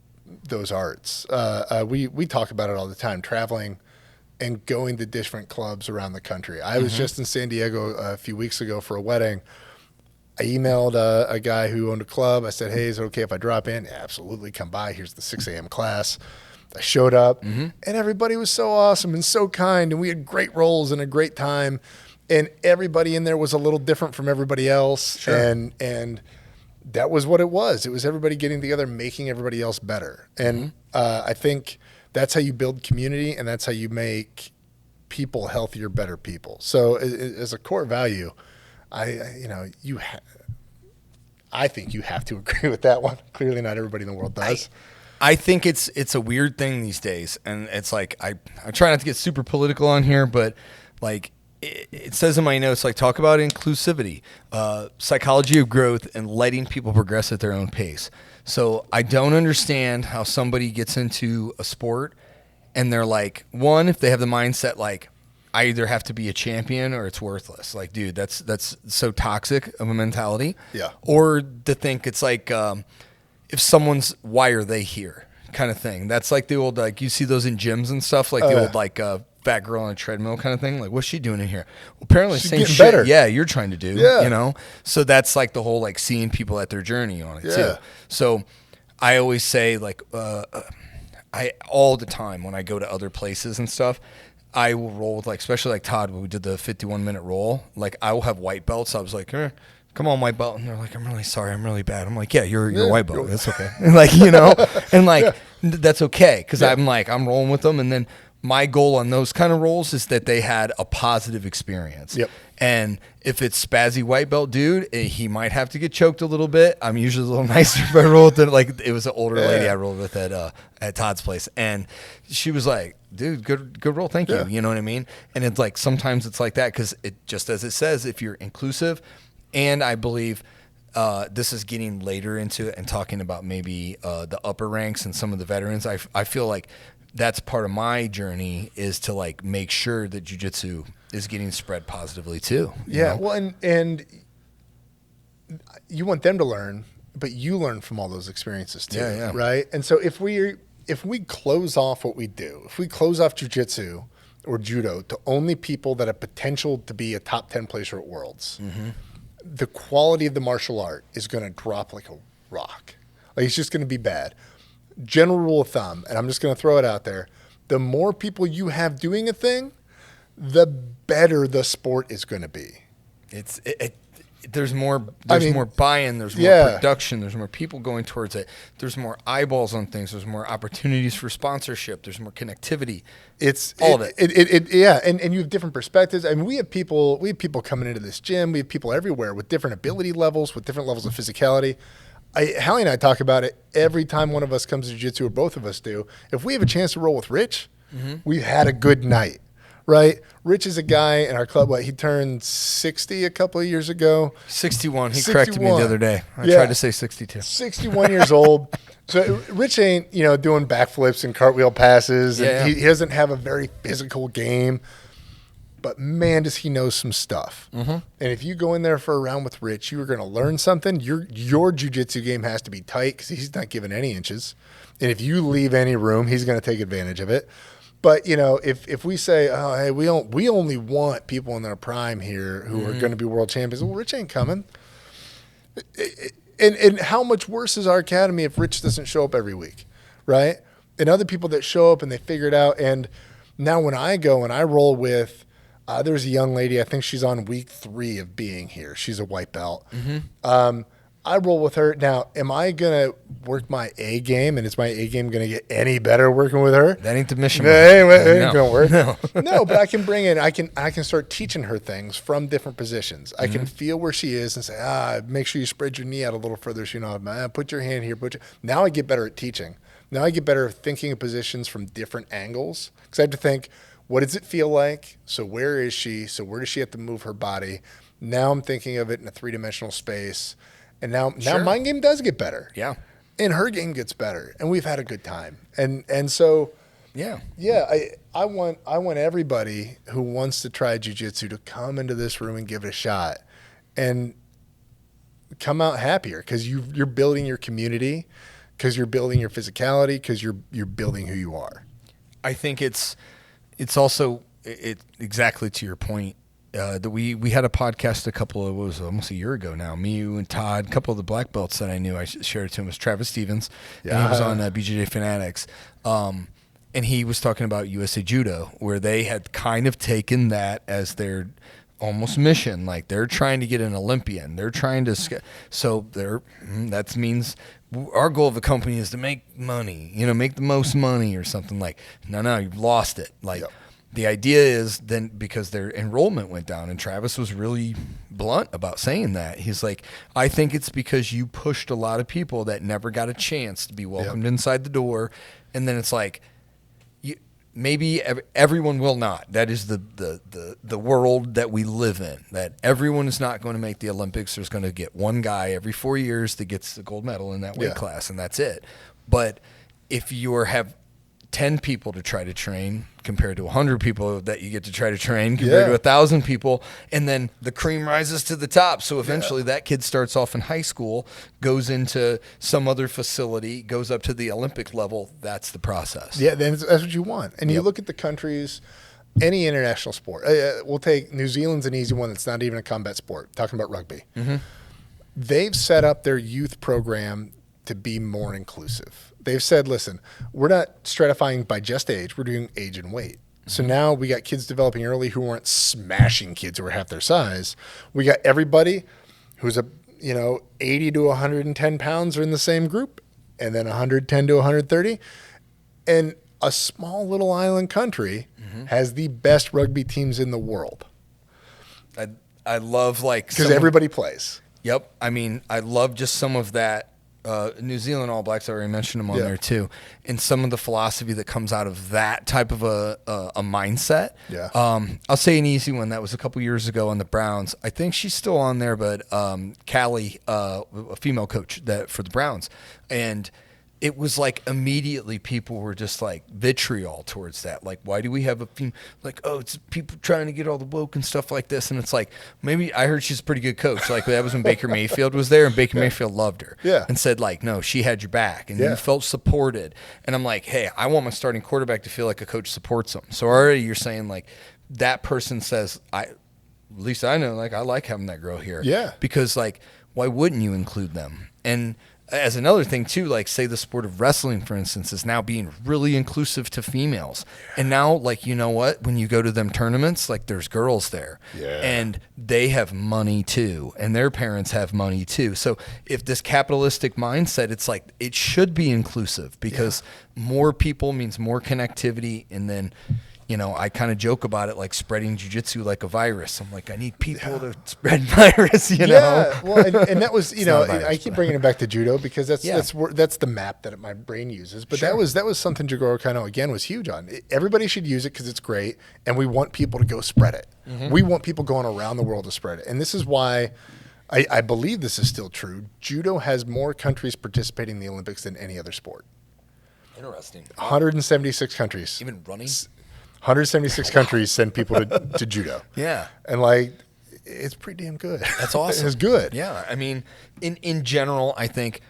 Speaker 3: those arts. We talk about it all the time, traveling and going to different clubs around the country. I was just in San Diego a few weeks ago for a wedding. I emailed a guy who owned a club. I said, hey, is it okay if I drop in? Yeah, absolutely, come by. Here's the 6 a.m. class. I showed up, and everybody was so awesome and so kind, and we had great rolls and a great time, and everybody in there was a little different from everybody else,
Speaker 2: Sure.
Speaker 3: and that was what it was. It was everybody getting together, making everybody else better, and I think that's how you build community, and that's how you make people healthier, better people. So as a core value, I think you have to agree with that one. Clearly, not everybody in the world does.
Speaker 2: I think it's a weird thing these days, and it's like I try not to get super political on here, but like it says in my notes, like talk about inclusivity, psychology of growth, and letting people progress at their own pace. So I don't understand how somebody gets into a sport and they're like, one, if they have the mindset like I either have to be a champion or it's worthless. Like, dude, that's so toxic of a mentality.
Speaker 3: Yeah.
Speaker 2: Or to think it's like if someone's, why are they here kind of thing. That's like the old, like you see those in gyms and stuff, like the old like fat girl on a treadmill kind of thing. Like, what's she doing in here? Well, apparently
Speaker 3: She's
Speaker 2: same
Speaker 3: getting
Speaker 2: shit.
Speaker 3: better.
Speaker 2: Yeah, you're trying to do,
Speaker 3: Yeah.
Speaker 2: you know? So that's like the whole like seeing people at their journey on it
Speaker 3: Yeah.
Speaker 2: too. So I always say like I all the time when I go to other places and stuff, I will roll with like, especially like Todd when we did the 51-minute roll, like I will have white belts. I was like, come on, white belt. And they're like, I'm really sorry. I'm really bad. I'm like, yeah, you're a white belt. That's okay. Like, you know, and like, that's okay. Cause I'm like, I'm rolling with them. And then my goal on those kind of rolls is that they had a positive experience.
Speaker 3: Yep.
Speaker 2: And if it's spazzy white belt dude, he might have to get choked a little bit. I'm usually a little nicer if I roll with it. Like it was an older lady I rolled with at Todd's place. And she was like, dude, good roll. Thank you. You know what I mean? And it's like, sometimes it's like that. Cause it just, as it says, if you're inclusive, and I believe this is getting later into it and talking about maybe the upper ranks and some of the veterans. I feel like that's part of my journey is to like make sure that jiu-jitsu is getting spread positively too.
Speaker 3: Yeah.
Speaker 2: know?
Speaker 3: Well, and you want them to learn, but you learn from all those experiences too.
Speaker 2: Yeah.
Speaker 3: Right. And so if we close off what we do, if we close off jiu-jitsu or judo to only people that have potential to be a top 10 placer at Worlds, the quality of the martial art is going to drop like a rock. Like it's just going to be bad. General rule of thumb, and I'm just going to throw it out there, the more people you have doing a thing, the better the sport is going to be.
Speaker 2: There's more more buy-in, there's more production, there's more people going towards it, there's more eyeballs on things, there's more opportunities for sponsorship, there's more connectivity.
Speaker 3: It's
Speaker 2: all of it.
Speaker 3: And you have different perspectives. I mean, we have people coming into this gym, we have people everywhere with different ability levels, with different levels of physicality. Hallie and I talk about it every time one of us comes to jiu-jitsu, or both of us do. If we have a chance to roll with Rich, we've had a good night. Right? Rich is a guy in our club. He turned 60 a couple of years ago.
Speaker 2: 61. He corrected me the other day. I tried to say 62.
Speaker 3: 61 years old. So Rich ain't, doing backflips and cartwheel passes. And he doesn't have a very physical game. But man, does he know some stuff. And if you go in there for a round with Rich, you are going to learn something. Your jiu-jitsu game has to be tight because he's not giving any inches. And if you leave any room, he's going to take advantage of it. But if we say, oh, hey, we only want people in their prime here who are going to be world champions, well, Rich ain't coming. And how much worse is our academy if Rich doesn't show up every week, right? And other people that show up and they figure it out. And now when I go and I roll with, there's a young lady, I think she's on week 3 of being here. She's a white belt. I roll with her. Now, am I going to work my A game, and is my A game going to get any better working with her?
Speaker 2: That ain't the mission.
Speaker 3: It ain't going to work.
Speaker 2: No.
Speaker 3: No, but I can bring in, I can start teaching her things from different positions. I can feel where she is and say, make sure you spread your knee out a little further so you know, put your hand here. Now I get better at teaching. Now I get better at thinking of positions from different angles because I have to think, what does it feel like? So where is she? So where does she have to move her body? Now I'm thinking of it in a 3-dimensional space. And now my game does get better.
Speaker 2: Yeah.
Speaker 3: And her game gets better. And we've had a good time. And so I want everybody who wants to try jiu-jitsu to come into this room and give it a shot and come out happier because you're building your community, because you're building your physicality, because you're building who you are.
Speaker 2: I think it's also exactly to your point. we had a podcast almost a year ago now. Me, you, and Todd, a couple of the black belts that I knew. I shared it to him was Travis Stevens, and he was on BJJ Fanatics. And he was talking about USA Judo, where they had kind of taken that as their almost mission. Like they're trying to get an Olympian. They're trying to, that means our goal of the company is to make money, make the most money or something. Like, no, you've lost it. Like the idea is then because their enrollment went down, and Travis was really blunt about saying that. He's like, I think it's because you pushed a lot of people that never got a chance to be welcomed inside the door. And then it's like, maybe everyone will not. That is the world that we live in, that everyone is not going to make the Olympics. There's going to get one guy every 4 years that gets the gold medal in that weight class, and that's it. But if you have 10 people to try to train compared to 100 people that you get to try to train compared to 1,000 people, and then the cream rises to the top. So eventually that kid starts off in high school, goes into some other facility, goes up to the Olympic level. That's the process.
Speaker 3: Yeah, that's what you want. And you look at the countries, any international sport. We'll take New Zealand's an easy one that's not even a combat sport, talking about rugby. Mm-hmm. They've set up their youth program to be more inclusive. They've said, listen, we're not stratifying by just age. We're doing age and weight. So now we got kids developing early who weren't smashing kids who were half their size. We got everybody who's 80 to 110 pounds are in the same group, and then 110 to 130. And a small little island country has the best rugby teams in the world.
Speaker 2: I love
Speaker 3: because everybody plays.
Speaker 2: Yep. I mean, I love just some of that. New Zealand All Blacks, I already mentioned them on there too, and some of the philosophy that comes out of that type of a mindset. Yeah. I'll say an easy one that was a couple years ago on the Browns. I think she's still on there, but Callie, a female coach for the Browns, and it was like immediately people were just like vitriol towards that. Like, why do we have it's people trying to get all the woke and stuff like this. And it's like, maybe I heard she's a pretty good coach. Like that was when Baker Mayfield was there, and Baker Mayfield loved her and said like, no, she had your back and you felt supported. And I'm like, hey, I want my starting quarterback to feel like a coach supports him. So already you're saying like that person says, at least I know, like I like having that girl here. Yeah. Because like, why wouldn't you include them? And as another thing too, like say the sport of wrestling, for instance, is now being really inclusive to females. And now, like, you know what, when you go to them tournaments, like there's girls there and they have money too, and their parents have money too. So if this capitalistic mindset, it's like, it should be inclusive because more people means more connectivity. And then, I kind of joke about it, like spreading jiu-jitsu like a virus. I'm like, I need people to spread virus, know?
Speaker 3: Yeah, well, and that was, I keep bringing it back to judo because that's the map that my brain uses. But that was something Jigoro Kano, again, was huge on. Everybody should use it because it's great, and we want people to go spread it. Mm-hmm. We want people going around the world to spread it. And this is why I believe this is still true. Judo has more countries participating in the Olympics than any other sport.
Speaker 2: Interesting.
Speaker 3: 176 countries.
Speaker 2: Even running?
Speaker 3: 176 countries send people to judo. Yeah. And it's pretty damn good.
Speaker 2: That's awesome.
Speaker 3: It's good.
Speaker 2: Yeah. I mean, in general, I think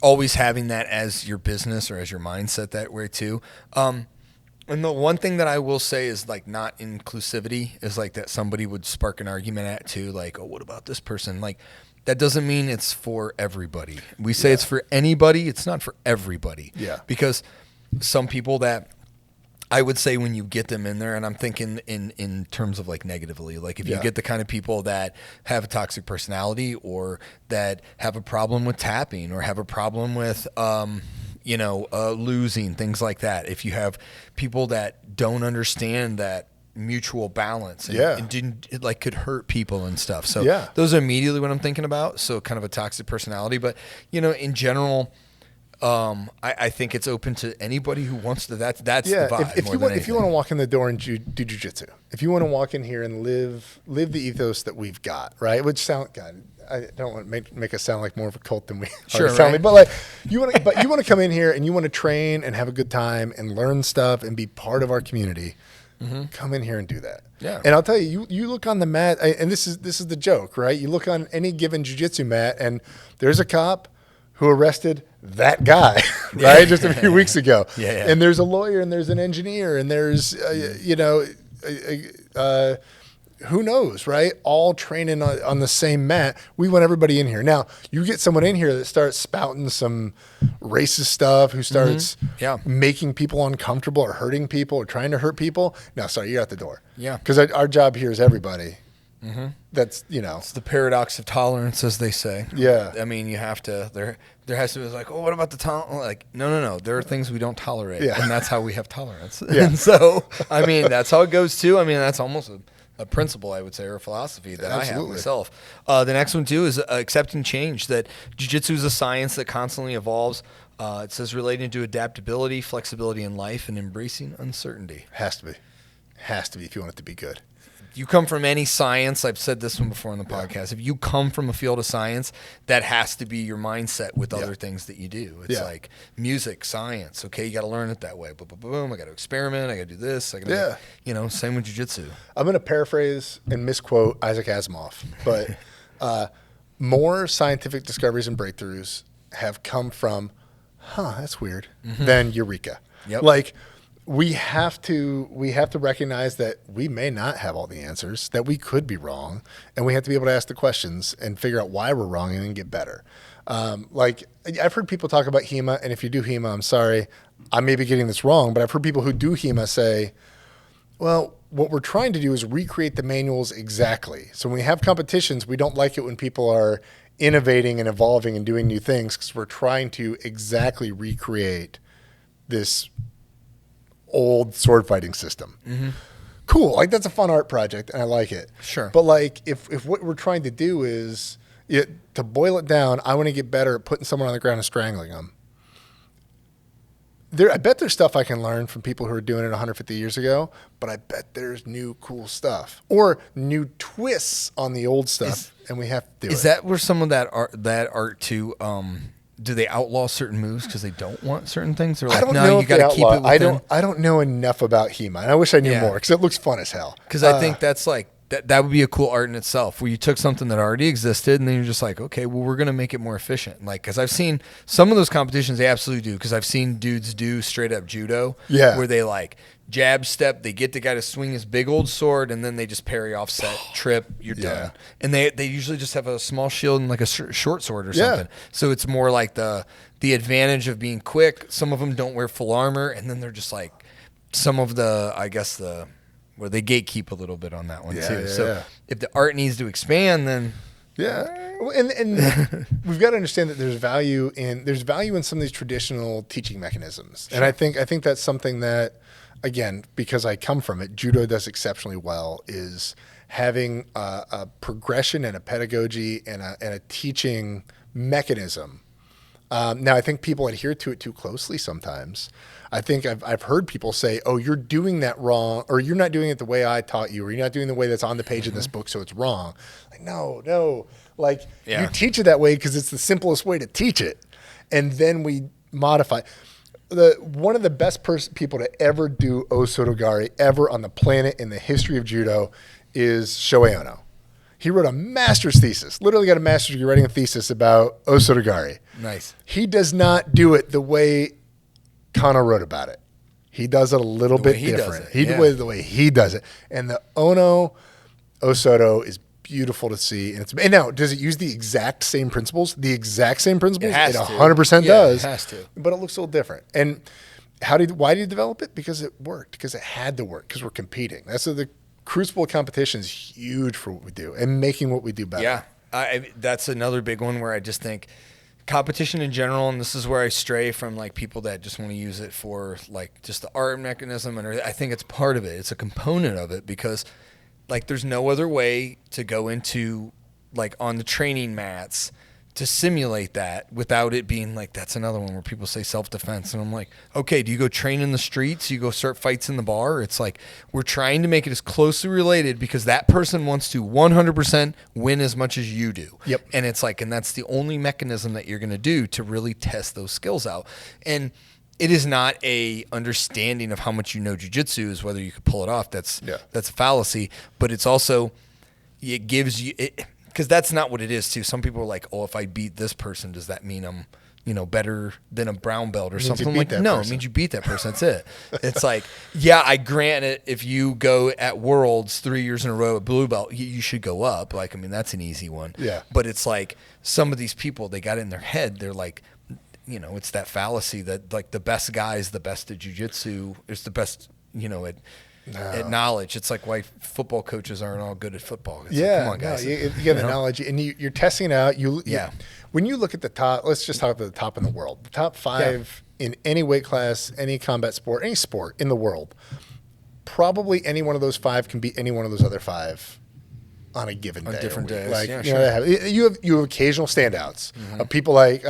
Speaker 2: always having that as your business or as your mindset that way too. And the one thing that I will say is like not inclusivity is like that somebody would spark an argument at too. Like, oh, what about this person? Like, that doesn't mean it's for everybody. We say it's for anybody. It's not for everybody. Yeah. Because some people that I would say when you get them in there, and I'm thinking in terms of like negatively, like if you get the kind of people that have a toxic personality or that have a problem with tapping or have a problem with, losing, things like that. If you have people that don't understand that mutual balance and it could hurt people and stuff. So those are immediately what I'm thinking about. So kind of a toxic personality, but in general, I think it's open to anybody who wants to. That's the vibe.
Speaker 3: If you want to walk in the door and do jiu-jitsu, if you want to walk in here and live the ethos that we've got, right? Which I don't want to make us sound like more of a cult than we are sounding, but like you want to come in here and you want to train and have a good time and learn stuff and be part of our community. Mm-hmm. Come in here and do that. Yeah. And I'll tell you, you look on the mat, and this is the joke, right? You look on any given jiu-jitsu mat, and there's a cop who arrested that guy, right? Just a few weeks ago. And there's a lawyer and there's an engineer and there's, who knows, right? All training on the same mat. We want everybody in here. Now, you get someone in here that starts spouting some racist stuff, who starts making people uncomfortable or hurting people or trying to hurt people. No, sorry, you're out the door.
Speaker 2: Yeah.
Speaker 3: Because our job here is everybody. That's,
Speaker 2: It's the paradox of tolerance, as they say.
Speaker 3: Yeah.
Speaker 2: I mean, you have to, there has to be like, oh, what about the tolerance? Like, no. There are things we don't tolerate. Yeah. And that's how we have tolerance. Yeah. And so, I mean, that's how it goes too. I mean, that's almost a principle, I would say, or a philosophy that I have myself. The next one too is accepting change, that jiu-jitsu is a science that constantly evolves. It says relating to adaptability, flexibility in life, and embracing uncertainty.
Speaker 3: Has to be if you want it to be good.
Speaker 2: You come from any science, I've said this one before in the podcast, if you come from a field of science, that has to be your mindset with other things that you do. It's like music, science. Okay, you got to learn it that way. Boom, boom, boom. I got to experiment. I got to do this. I got to, same with jiu-jitsu.
Speaker 3: I'm going to paraphrase and misquote Isaac Asimov, but more scientific discoveries and breakthroughs have come from, that's weird, than eureka.
Speaker 2: Yep.
Speaker 3: Like, we have to recognize that we may not have all the answers, that we could be wrong, and we have to be able to ask the questions and figure out why we're wrong and then get better. Like, I've heard people talk about HEMA, and if you do HEMA, I'm sorry, I may be getting this wrong, but I've heard people who do HEMA say, well, what we're trying to do is recreate the manuals exactly. So when we have competitions, we don't like it when people are innovating and evolving and doing new things, because we're trying to exactly recreate this old sword fighting system. Cool. Like, that's a fun art project and I like it.
Speaker 2: Sure.
Speaker 3: But like, if what we're trying to do is to boil it down, I want to get better at putting someone on the ground and strangling them. I bet there's stuff I can learn from people who are doing it 150 years ago, but I bet there's new cool stuff or new twists on the old stuff, and we have to do it.
Speaker 2: Is that where some of that art too, do they outlaw certain moves because they don't want certain things? They're like, no, you got to keep it within.
Speaker 3: I don't know enough about HEMA, and I wish I knew more, because it looks fun as hell.
Speaker 2: Because I think that's like, that would be a cool art in itself, where you took something that already existed and then you're just like, okay, well, we're going to make it more efficient. Like, because I've seen some of those competitions, they absolutely do, because I've seen dudes do straight up judo, where they like jab step, they get the guy to swing his big old sword, and then they just parry offset, trip, you're done. And they usually just have a small shield and like a short sword or something. So it's more like the advantage of being quick. Some of them don't wear full armor, and then they're just like, some of the, I guess where they gatekeep a little bit on that one too. So if the art needs to expand, then
Speaker 3: and we've got to understand that there's value in some of these traditional teaching mechanisms. And I think that's something that, again, because I come from it, judo does exceptionally well, is having a progression and a pedagogy and a teaching mechanism. Now, I think people adhere to it too closely sometimes. I think I've heard people say, oh, you're doing that wrong, or you're not doing it the way I taught you, or you're not doing it the way that's on the page in this book, so it's wrong. Like, no. Like, you teach it that way because it's the simplest way to teach it. And then we modify. One of the best people to ever do Osotogari ever on the planet in the history of judo is Shohei Ono. He wrote a master's thesis, literally got a master's degree writing a thesis about Osotogari.
Speaker 2: Nice.
Speaker 3: He does not do it the way Kano wrote about it. He does it a little bit different. The way he does it. And the Ono Osoto is beautiful to see. And now, does it use the exact same principles? The exact same principles? It 100% does.
Speaker 2: It has to.
Speaker 3: But it looks a little different. And why did you develop it? Because it worked. Because it had to work. Because we're competing. That's the crucible competition is huge for what we do and making what we do better.
Speaker 2: Yeah. That's another big one where I just think competition in general, and this is where I stray from like people that just want to use it for like just the art mechanism, and I think it's part of it. It's a component of it, because like there's no other way to go into like on the training mats to simulate that without it being like, that's another one where people say self-defense. And I'm like, okay, do you go train in the streets? You go start fights in the bar? It's like, we're trying to make it as closely related because that person wants to 100% win as much as you do.
Speaker 3: Yep.
Speaker 2: And it's like, and that's the only mechanism that you're going to do to really test those skills out. And it is not a understanding of how much you know jiu-jitsu is whether you could pull it off. That's a fallacy, but it's also, it gives you, because that's not what it is too. Some people are like, oh, if I beat this person, does that mean I'm, better than a brown belt or something.
Speaker 3: you beat that
Speaker 2: no,
Speaker 3: person.
Speaker 2: it means you beat that person. That's it. It's like, yeah, I grant it. If you go at Worlds 3 years in a row at blue belt, you should go up. Like, I mean, that's an easy one.
Speaker 3: Yeah.
Speaker 2: But it's like some of these people, they got it in their head. They're like, it's that fallacy that like the best guy is the best at jiu-jitsu, is the best, at knowledge. It's like why football coaches aren't all good at football. It's like, come on, guys.
Speaker 3: You get an analogy, and you're testing it out. When you look at the top, let's just talk about the top in the world. The top 5 in any weight class, any combat sport, any sport in the world, probably any one of those 5 can beat any one of those other 5 on a given day. On
Speaker 2: different days.
Speaker 3: Like,
Speaker 2: sure.
Speaker 3: You have occasional standouts of people like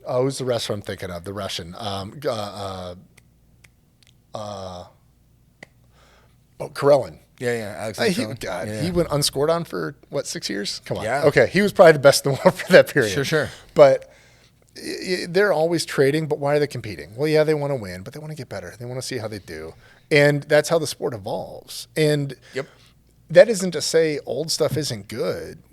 Speaker 3: who's the wrestler I'm thinking of? The Russian. Karelin.
Speaker 2: Yeah, Alexander Karelin.
Speaker 3: He went unscored on for, 6 years? Come on.
Speaker 2: Yeah.
Speaker 3: Okay, he was probably the best in the world for that period.
Speaker 2: Sure.
Speaker 3: But they're always trading, but why are they competing? Well, yeah, they want to win, but they want to get better. They want to see how they do. And that's how the sport evolves. And that isn't to say old stuff isn't good.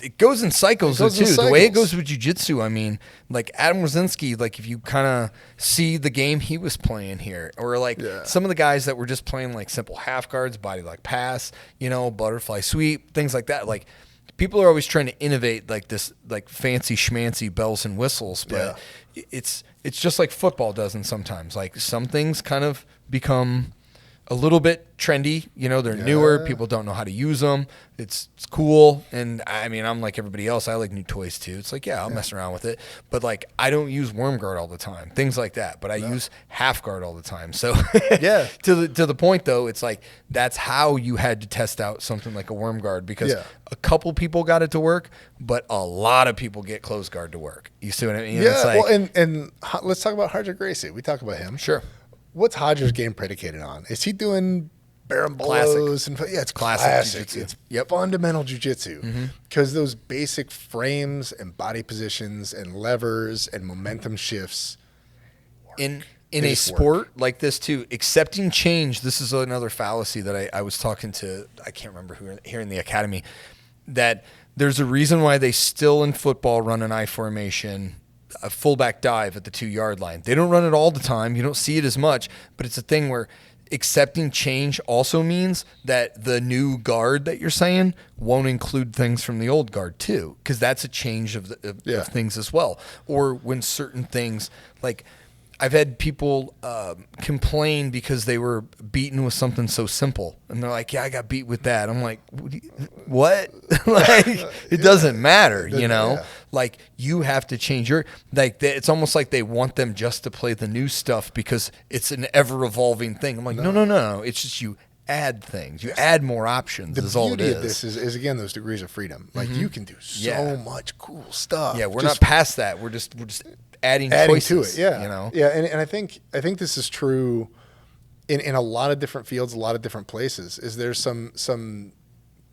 Speaker 2: It goes in cycles, too. The way it goes with jiu-jitsu, I mean, like Adam Rosinski, like if you kind of see the game he was playing here, or like some of the guys that were just playing like simple half guards, body lock pass, butterfly sweep, things like that. Like people are always trying to innovate like this, like fancy schmancy bells and whistles, but it's just like football doesn't sometimes. Like some things kind of become a little bit trendy, they're newer. People don't know how to use them. It's cool. And I mean, I'm like everybody else. I like new toys too. It's like, I'll mess around with it. But like, I don't use worm guard all the time, things like that. But I use half guard all the time. So to the point though, it's like, that's how you had to test out something like a worm guard, because a couple people got it to work, but a lot of people get closed guard to work. You see what I mean?
Speaker 3: Yeah.
Speaker 2: It's like,
Speaker 3: Well, and let's talk about Harger Gracie. We talk about him.
Speaker 2: Sure.
Speaker 3: What's Hodger's game predicated on? Is he doing Barbells? It's classic.
Speaker 2: Jiu-jitsu.
Speaker 3: It's fundamental jiu-jitsu, because those basic frames and body positions and levers and momentum shifts.
Speaker 2: In a sport like this too, accepting change. This is another fallacy that I was talking to. I can't remember who here in the academy. That there's a reason why they still in football run an I formation, a fullback dive at the 2-yard line. They don't run it all the time. You don't see it as much, but it's a thing where accepting change also means that the new guard that you're saying won't include things from the old guard too, because that's a change of things as well. Or when certain things, like I've had people complain because they were beaten with something so simple, and they're like, I got beat with that. I'm like, what? Like, it doesn't matter, Like, you have to change your, like, it's almost like they want them just to play the new stuff because it's an ever-evolving thing. I'm like, no. It's just you add things. You add more options is all it is.
Speaker 3: The beauty of this is again, those degrees of freedom. Like, you can do so much cool stuff.
Speaker 2: Yeah, we're not past that. We're just adding choices,
Speaker 3: to it. Yeah. And I think this is true in a lot of different fields, a lot of different places. Is there's some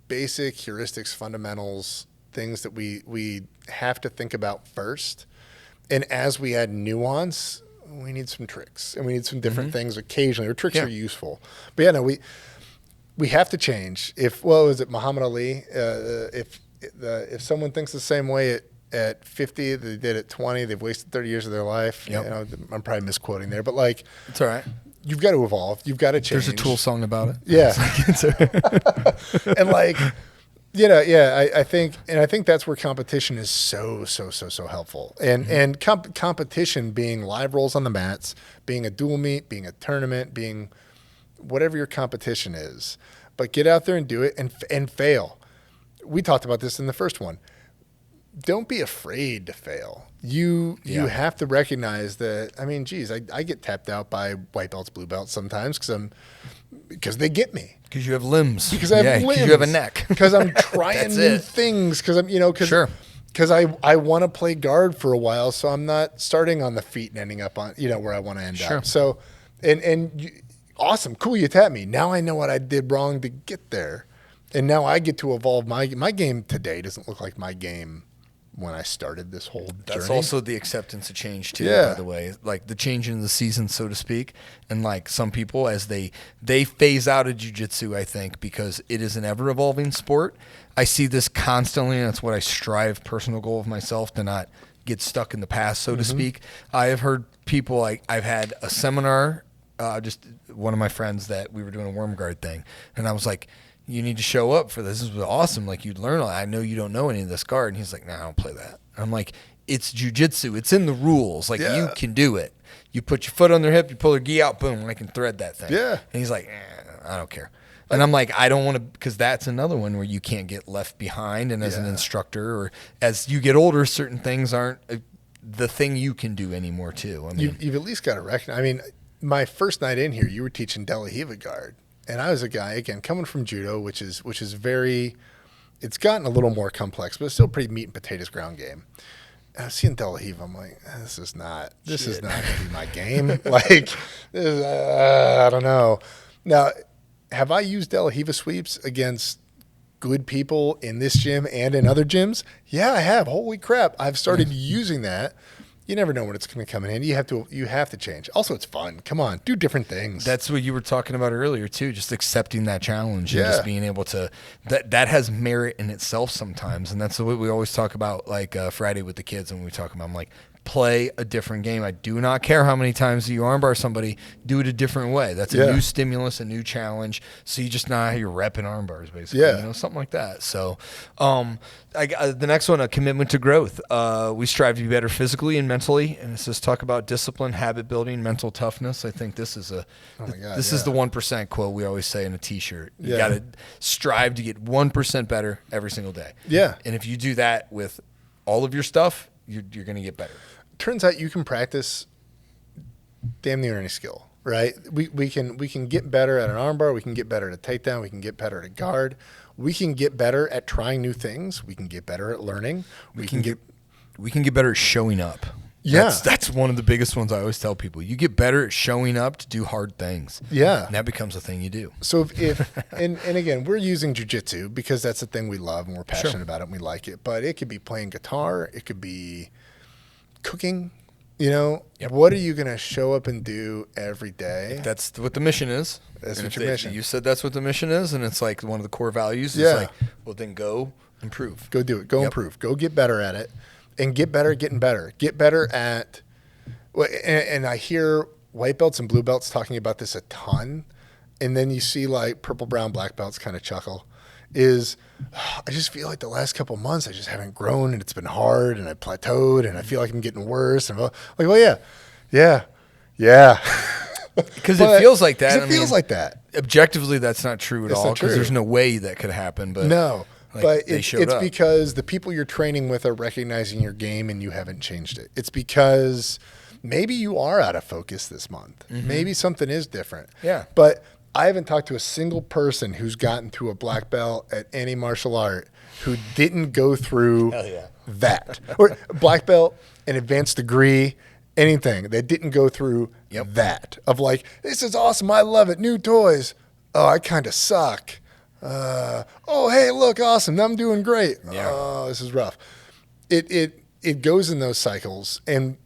Speaker 3: basic heuristics, fundamentals, things that we have to think about first, and as we add nuance, we need some tricks and we need some different things occasionally. Or tricks are useful, but we have to change. If Muhammad Ali? If someone thinks the same way at 50, they did at 20, they've wasted 30 years of their life. I'm probably misquoting there, but like,
Speaker 2: it's all right.
Speaker 3: You've got to evolve. You've got to change.
Speaker 2: There's a Tool song about it.
Speaker 3: Yeah. And like, I think that's where competition is so helpful. And competition being live rolls on the mats, being a dual meet, being a tournament, being whatever your competition is, but get out there and do it and fail. We talked about this in the first one. Don't be afraid to fail. You have to recognize that. I mean, geez, I get tapped out by white belts, blue belts sometimes because they get me.
Speaker 2: Because you have limbs.
Speaker 3: Because I have limbs.
Speaker 2: Because you have a neck.
Speaker 3: Because I'm trying new things. Because I'm, because I want to play guard for a while, so I'm not starting on the feet and ending up on, where I want to end up. So, awesome, cool, you tapped me. Now I know what I did wrong to get there, and now I get to evolve my game today. Doesn't look like my game when I started this whole journey.
Speaker 2: That's also the acceptance of change too, by the way. Like the change in the season, so to speak. And like some people, as they phase out of jiu-jitsu, I think, because it is an ever-evolving sport. I see this constantly, and that's what I strive, personal goal of myself, to not get stuck in the past, so to speak. I have heard people, like, I've had a seminar, just one of my friends that we were doing a worm guard thing, and I was like, you need to show up for this. This was awesome. Like, you'd learn. I know you don't know any of this guard. And he's like, nah, I don't play that. I'm like, it's jiu-jitsu. It's in the rules. Like, you can do it. You put your foot on their hip, you pull their gi out, boom, I can thread that thing. Yeah. And he's like, I don't care. And I'm like, I don't want to, because that's another one where you can't get left behind. And as an instructor, or as you get older, certain things aren't the thing you can do anymore, too. I mean,
Speaker 3: you've at least got to recognize. I mean, my first night in here, you were teaching De La Riva guard. And I was a guy, again, coming from judo, which is very, it's gotten a little more complex, but it's still pretty meat and potatoes ground game. And I was seeing De La Riva, I'm like, this is not going to be my game. Like, I don't know. Now, have I used De La Riva sweeps against good people in this gym and in other gyms? Yeah, I have. Holy crap. I've started using that. You never know when it's going to come in handy. You have to change. Also, it's fun. Come on, do different things.
Speaker 2: That's what you were talking about earlier too. Just accepting that challenge and just being able to. That has merit in itself sometimes, and that's what we always talk about. Like Friday with the kids, when we talk about, I'm like, play a different game. I do not care how many times you armbar somebody. Do it a different way. That's a new stimulus, a new challenge. So you just know how you're repping arm bars, basically. Yeah. You know, something like that. So the next one, a commitment to growth. We strive to be better physically and mentally. And it's just talk about discipline, habit building, mental toughness. I think this is this is the 1% quote we always say in a T-shirt. You got to strive to get 1% better every single day. Yeah. And if you do that with all of your stuff, you're going to get better.
Speaker 3: Turns out you can practice damn near any skill, right? We can get better at an armbar. We can get better at a takedown. We can get better at a guard. We can get better at trying new things. We can get better at learning. We can get
Speaker 2: better at showing up. Yeah. That's one of the biggest ones I always tell people. You get better at showing up to do hard things. Yeah. And that becomes a thing you do.
Speaker 3: So if and again, we're using jiu-jitsu because that's the thing we love and we're passionate about it and we like it. But it could be playing guitar. It could be cooking. You know, what are you going to show up and do every day?
Speaker 2: That's what the mission is.
Speaker 3: That's what your mission.
Speaker 2: You said that's what the mission is, and it's like one of the core values. It's like, well, then go improve.
Speaker 3: Go do it. Go improve. Go get better at it. And get better at getting better. Get better at, and I hear white belts and blue belts talking about this a ton. And then you see like purple, brown, black belts kind of chuckle. I just feel like the last couple of months I just haven't grown and it's been hard and I plateaued and I feel like I'm getting worse. And I'm like, well, yeah.
Speaker 2: Because it feels like that.
Speaker 3: It feels like that.
Speaker 2: Objectively, that's not true at all. Because there's no way that could happen. But
Speaker 3: no. Like, but it's because the people you're training with are recognizing your game and you haven't changed it. It's because maybe you are out of focus this month. Mm-hmm. Maybe something is different. Yeah. But I haven't talked to a single person who's gotten to a black belt at any martial art who didn't go through that. Or black belt, an advanced degree, anything. They didn't go through that. Of like, this is awesome. I love it. New toys. Oh, I kind of suck. Oh, hey, look, awesome. I'm doing great. Yeah. Oh, this is rough. It goes in those cycles, and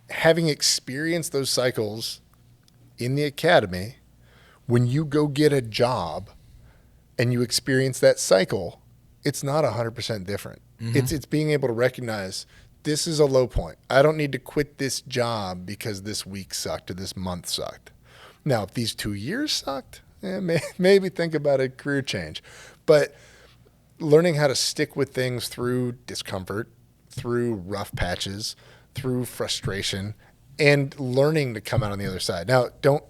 Speaker 3: having experienced those cycles in the academy, when you go get a job and you experience that cycle, it's not 100% different. Mm-hmm. It's being able to recognize this is a low point. I don't need to quit this job because this week sucked or this month sucked. Now, if these 2 years sucked, maybe think about a career change. But learning how to stick with things through discomfort, through rough patches, through frustration, and learning to come out on the other side. Now, don't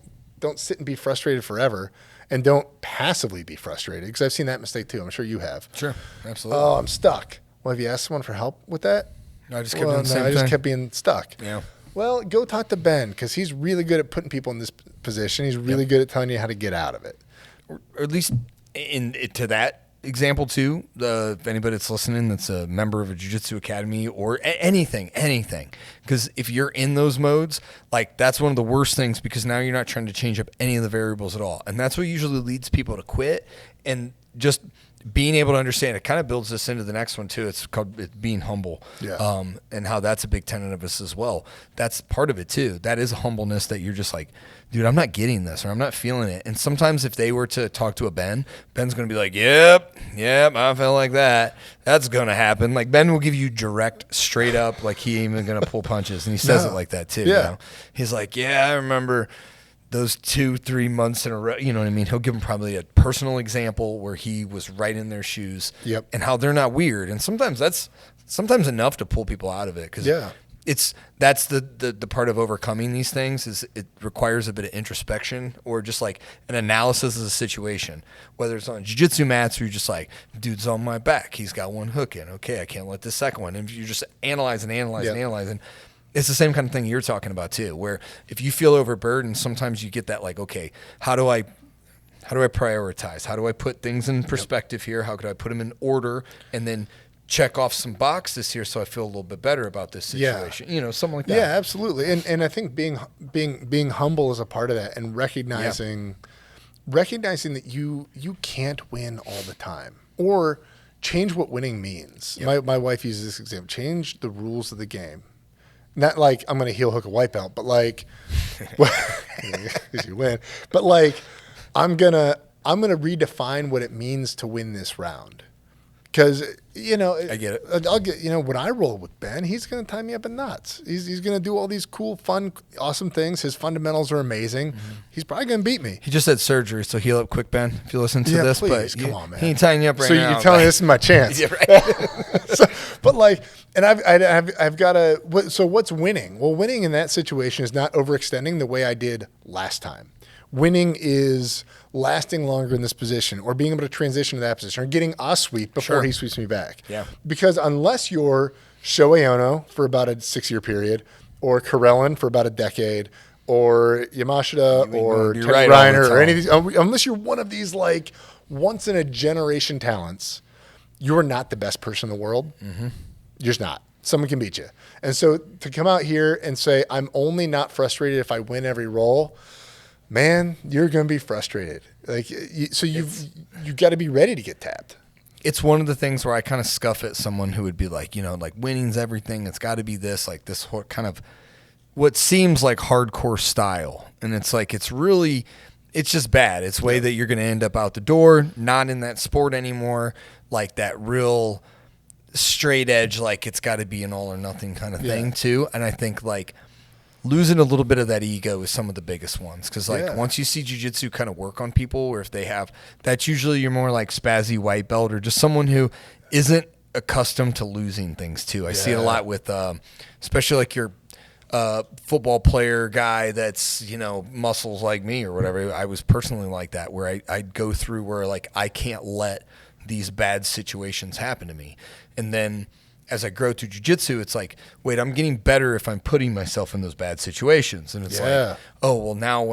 Speaker 3: sit and be frustrated forever, and don't passively be frustrated, because I've seen that mistake too. I'm sure you have.
Speaker 2: Sure, absolutely.
Speaker 3: Oh, I'm stuck. Well, have you asked someone for help with that?
Speaker 2: No, I just kept doing the same thing.
Speaker 3: I just kept being stuck. Yeah. Well, go talk to Ben, because he's really good at putting people in this position. He's really good at telling you how to get out of it.
Speaker 2: Or at least to that example too, if anybody that's listening that's a member of a Jiu-Jitsu Academy or anything, because if you're in those modes, like that's one of the worst things, because now you're not trying to change up any of the variables at all. And that's what usually leads people to quit and just being able to understand it kind of builds us into the next one too. It's called being humble, and how that's a big tenet of us as well. That's part of it too. That is a humbleness that you're just like, dude, I'm not getting this, or I'm not feeling it. And sometimes if they were to talk to a Ben's going to be like, yep, I feel like that. That's going to happen. Like Ben will give you direct, straight up, like he ain't even going to pull punches, and he says it like that too.
Speaker 3: Yeah.
Speaker 2: You know? He's like, yeah, I remember those 2-3 months in a row, you know what I mean? He'll give them probably a personal example where he was right in their shoes, and how they're not weird. And sometimes that's enough to pull people out of it, because that's the part of overcoming these things, is it requires a bit of introspection, or just like an analysis of the situation, whether it's on jiu-jitsu mats where you're just like, dude's on my back, he's got one hook in, okay, I can't let this second one, and you're just analyzing. It's the same kind of thing you're talking about too, where if you feel overburdened, sometimes you get that like, okay, how do I prioritize? How do I put things in perspective here? How could I put them in order, and then check off some boxes here so I feel a little bit better about this situation? You know, something like that.
Speaker 3: Yeah, absolutely. And I think being humble is a part of that, and recognizing that you can't win all the time, or change what winning means. My wife uses this example: change the rules of the game. Not like I'm going to heel hook a white belt, but like, because you win. But like, I'm gonna redefine what it means to win this round. Because
Speaker 2: I get it.
Speaker 3: When I roll with Ben, he's going to tie me up in knots. He's going to do all these cool, fun, awesome things. His fundamentals are amazing. Mm-hmm. He's probably going to beat me.
Speaker 2: He just had surgery, so heal up quick, Ben. If you listen to this,
Speaker 3: please,
Speaker 2: but
Speaker 3: come on, man.
Speaker 2: He ain't tying you up right now.
Speaker 3: So you're telling me this is my chance?
Speaker 2: Yeah, right.
Speaker 3: But like, and I've got to. So what's winning? Well, winning in that situation is not overextending the way I did last time. Winning is lasting longer in this position, or being able to transition to that position, or getting a sweep before he sweeps me back. Yeah. Because unless you're Shohei Ono for about a 6-year period, or Karelin for about a decade, or Yamashita, or Teddy Reiner, or any of these, unless you're one of these like once in a generation talents, you're not the best person in the world. Mm-hmm. You're just not. Someone can beat you. And so to come out here and say, I'm only not frustrated if I win every roll, man, you're going to be frustrated. Like, you've got to be ready to get tapped.
Speaker 2: It's one of the things where I kind of scuff at someone who would be like, like winning's everything. It's got to be this, like this whole kind of what seems like hardcore style. And it's like, it's just bad. It's way that you're going to end up out the door, not in that sport anymore. Like that real straight edge, like it's got to be an all or nothing kind of thing too. And I think like losing a little bit of that ego is some of the biggest ones, because like once you see jiu-jitsu kind of work on people, or if they have, that's usually you're more like spazzy white belt, or just someone who isn't accustomed to losing things too. I see it a lot with especially like your football player guy that's muscles like me or whatever. I was personally like that, where I'd go through where like I can't let these bad situations happen to me, and then as I grow through jiu-jitsu, it's like, wait, I'm getting better if I'm putting myself in those bad situations. And it's like, oh, well, now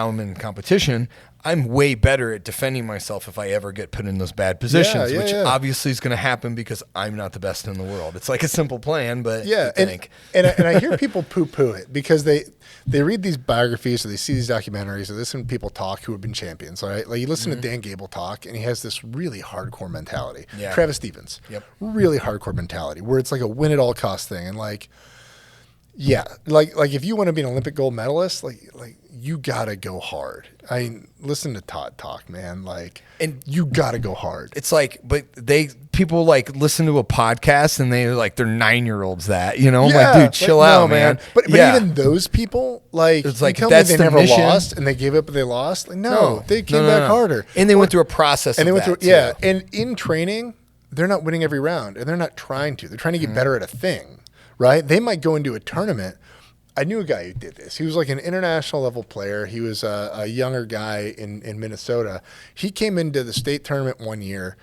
Speaker 2: I'm in competition, I'm way better at defending myself if I ever get put in those bad positions, which obviously is going to happen because I'm not the best in the world. It's like a simple plan, but
Speaker 3: and I hear people poo-poo it because they read these biographies, or they see these documentaries, or listen to people talk who have been champions, right? Like you listen to Dan Gable talk, and he has this really hardcore mentality. Yeah. Travis Stevens, really hardcore mentality, where it's like a win at all cost thing, and like if you want to be an Olympic gold medalist, like you gotta go hard. I mean, listen to Todd talk, man. And you gotta go hard.
Speaker 2: It's like, but people like listen to a podcast and they're 9-year-olds that, I'm like, dude, chill out, man.
Speaker 3: But even those people, it's like, you tell me they never lost and they gave up and they lost. Like, no, they came back harder.
Speaker 2: And they went through a process. And they went through,
Speaker 3: and in training, they're not winning every round, and they're not trying to. They're trying to get better at a thing. Right? They might go into a tournament. I knew a guy who did this. He was like an international level player. He was a younger guy in Minnesota. He came into the state tournament one year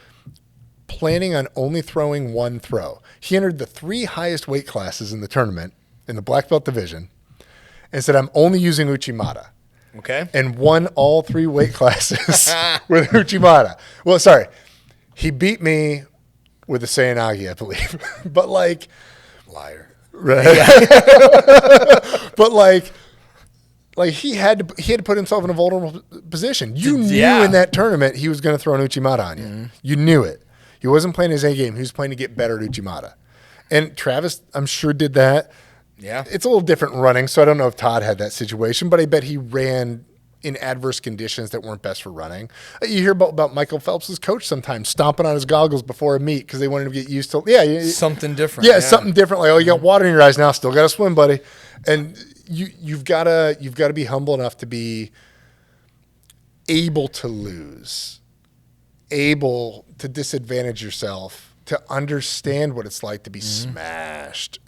Speaker 3: planning on only throwing one throw. He entered the 3 highest weight classes in the tournament in the black belt division and said, I'm only using Uchimata.
Speaker 2: Okay.
Speaker 3: And won all 3 weight classes with Uchimata. Well, sorry. He beat me with a Seyanagi, I believe. But like...
Speaker 2: Liar.
Speaker 3: Right. But Like he had to put himself in a vulnerable position. You knew
Speaker 2: Yeah.
Speaker 3: in that tournament he was going to throw an Uchimata on you.
Speaker 2: Mm-hmm.
Speaker 3: You knew it. He wasn't playing his A game. He was playing to get better at Uchimata. And Travis, I'm sure, did that.
Speaker 2: Yeah.
Speaker 3: It's a little different running, so I don't know if Todd had that situation, but I bet he ran in adverse conditions that weren't best for running. You hear about Michael Phelps' coach sometimes stomping on his goggles before a meet because they wanted him to get used to
Speaker 2: Something different.
Speaker 3: Yeah, something different. Like, oh, you got water in your eyes now, still got to swim, buddy. And you've got to be humble enough to be able to lose, able to disadvantage yourself, to understand what it's like to be smashed.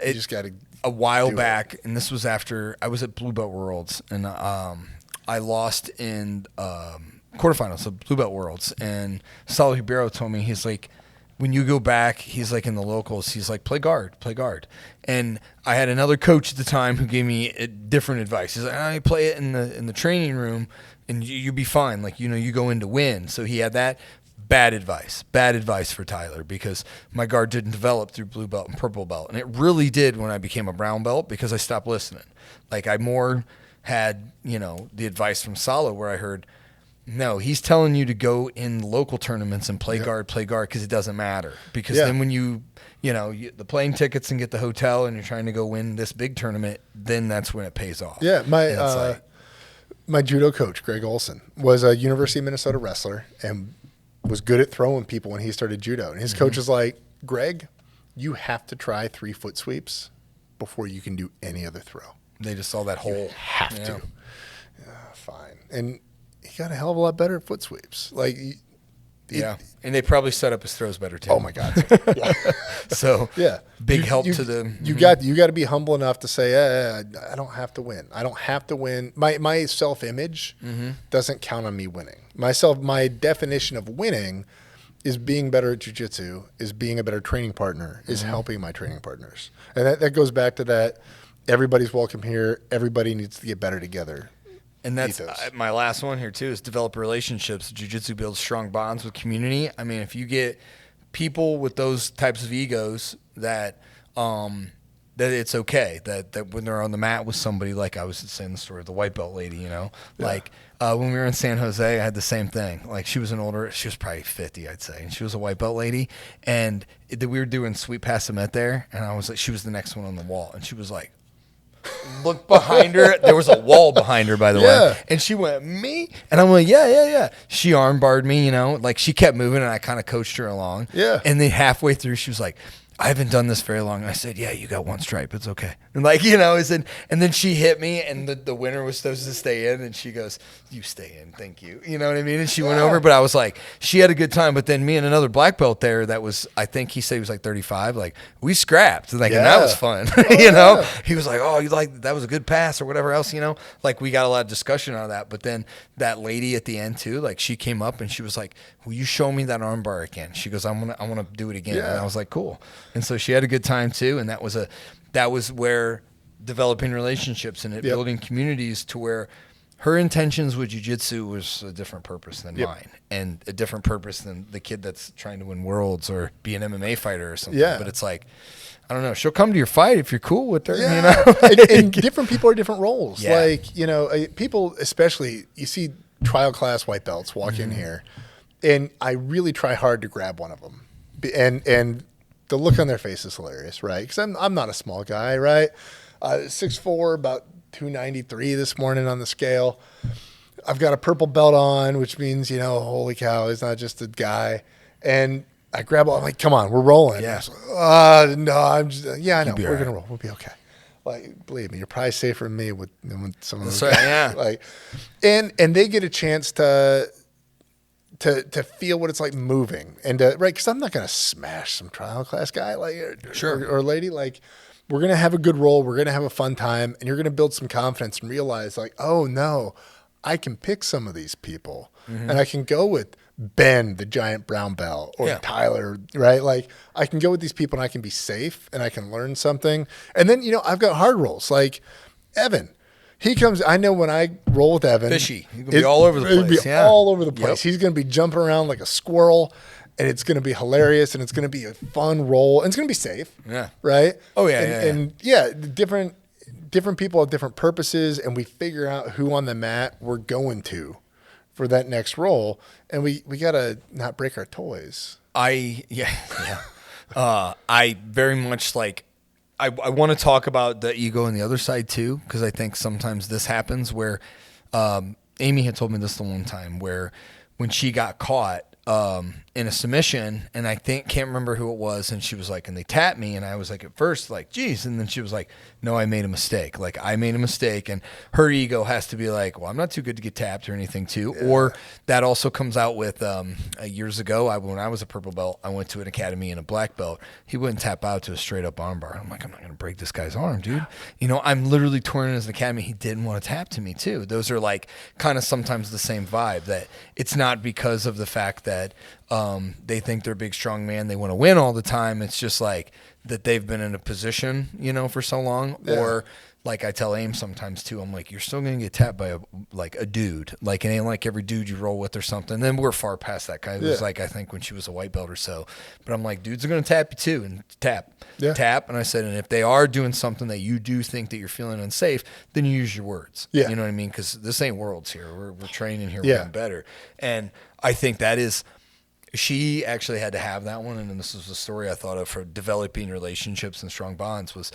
Speaker 3: You just got to.
Speaker 2: A while back, and this was after I was at Blue Belt Worlds, and I lost in quarterfinals of Blue Belt Worlds. And Salo Ribeiro told me, he's like, when you go back, he's like in the locals, he's like, play guard. And I had another coach at the time who gave me different advice. He's like, I play it in the training room, and you'll be fine. Like, you go in to win. So he had that. Bad advice for Tyler, because my guard didn't develop through blue belt and purple belt. And it really did when I became a brown belt, because I stopped listening. Like, I more had, the advice from Salo where I heard, no, he's telling you to go in local tournaments and play guard, because it doesn't matter. Because then when the plane tickets and get the hotel and you're trying to go win this big tournament, then that's when it pays off.
Speaker 3: Yeah, my judo coach, Greg Olson, was a University of Minnesota wrestler and was good at throwing people when he started judo. And his coach was like, Greg, you have to try 3 foot sweeps before you can do any other throw.
Speaker 2: They just saw that hole.
Speaker 3: You have to. Yeah, fine. And he got a hell of a lot better at foot sweeps. Like,
Speaker 2: and they probably set up his throws better too.
Speaker 3: Oh my God. Yeah.
Speaker 2: So big help to the.
Speaker 3: You got to be humble enough to say, I don't have to win. I don't have to win. My self-image doesn't count on me winning. My definition of winning is being better at jiu-jitsu, is being a better training partner, is helping my training partners. And that goes back to that. Everybody's welcome here. Everybody needs to get better together.
Speaker 2: And that's my last one here too, is develop relationships. Jiu-jitsu builds strong bonds with community. I mean, if you get people with those types of egos that it's okay that when they're on the mat with somebody, like I was saying the story of the white belt lady, like when we were in San Jose, I had the same thing. Like, she was she was probably 50, I'd say, and she was a white belt lady, and we were doing sweep past the Met there, and I was like, she was the next one on the wall, and she was like, look behind her. There was a wall behind her, by the way. And she went, me? And I'm like, yeah. She armbarred me, like, she kept moving, and I kind of coached her along.
Speaker 3: Yeah.
Speaker 2: And then halfway through, she was like, I haven't done this very long. And I said, yeah, you got 1 stripe. It's okay. And like, I said, and then she hit me, and the winner was supposed to stay in, and she goes, you stay in, thank you. You know what I mean? And she went over, but I was like, she had a good time. But then me and another black belt there that was, I think he said he was like 35, like, we scrapped. Like, and that was fun. He was like, oh, you like, that was a good pass or whatever else, Like, we got a lot of discussion on that. But then that lady at the end too, like, she came up and she was like, will you show me that arm bar again? She goes, I want to do it again. And I was like, cool. And so she had a good time too, and that was where developing relationships and building communities, to where her intentions with jiu-jitsu was a different purpose than mine, and a different purpose than the kid that's trying to win worlds or be an MMA fighter or something. But it's like, I don't know, she'll come to your fight if you're cool with her.
Speaker 3: And different people are different roles. Like, people, especially, you see trial class white belts walk in here, and I really try hard to grab one of them, and the look on their face is hilarious, right? Because I'm not a small guy, right? 6'4", about 293 this morning on the scale. I've got a purple belt on, which means, holy cow, he's not just a guy. And I grab all, I'm like, come on, we're rolling.
Speaker 2: Yeah.
Speaker 3: Like, no, I'm just, I know, we're going to roll. We'll be okay. Like, believe me, you're probably safer than me with some of those guys.
Speaker 2: Yeah.
Speaker 3: Like, and they get a chance to feel what it's like moving, and because I'm not going to smash some trial class guy or lady. Like, we're going to have a good roll, we're going to have a fun time, and you're going to build some confidence and realize, like, oh no, I can pick some of these people, and I can go with Ben, the giant brown belt, or Tyler, right? Like, I can go with these people and I can be safe and I can learn something. And then, I've got hard rolls like Evan. He comes, I know when I roll with Evan.
Speaker 2: Fishy. He's going to be all over the place.
Speaker 3: It'll be all over the place. He's going to be jumping around like a squirrel, and it's going to be hilarious, and it's going to be a fun roll, and it's going to be safe.
Speaker 2: Yeah.
Speaker 3: Right?
Speaker 2: Oh,
Speaker 3: And different different people have different purposes, and we figure out who on the mat we're going to for that next roll, and we got to not break our toys.
Speaker 2: I very much like, I want to talk about the ego on the other side too, because I think sometimes this happens where Amy had told me this the one time where when she got caught in a submission, and I can't remember who it was, and she was like, and they tapped me, and I was like at first like, geez, and then she was like, no, I made a mistake. Like, I made a mistake, and her ego has to be like, well, I'm not too good to get tapped or anything too. Yeah. Or that also comes out with years ago, when I was a purple belt, I went to an academy and a black belt. He wouldn't tap out to a straight up arm bar. I'm like, I'm not going to break this guy's arm, dude. You know, I'm literally touring as an academy. He didn't want to tap to me too. Those are like kind of sometimes the same vibe, that it's not because of the fact that they think they're a big, strong man, they want to win all the time. It's just like that they've been in a position, you know, for so long. Yeah. Or like I tell Aim sometimes too, I'm like, you're still going to get tapped by a dude. Like, it ain't like every dude you roll with or something. And then we're far past that guy. It was like, I think when she was a white belt or so. But I'm like, dudes are going to tap you too, and tap. And I said, and if they are doing something that you do think that you're feeling unsafe, then you use your words. Yeah. You know what I mean? Because this ain't worlds here. We're training here. We're getting better. And I think that is... She actually had to have that one, and then this was the story I thought of for developing relationships and strong bonds, was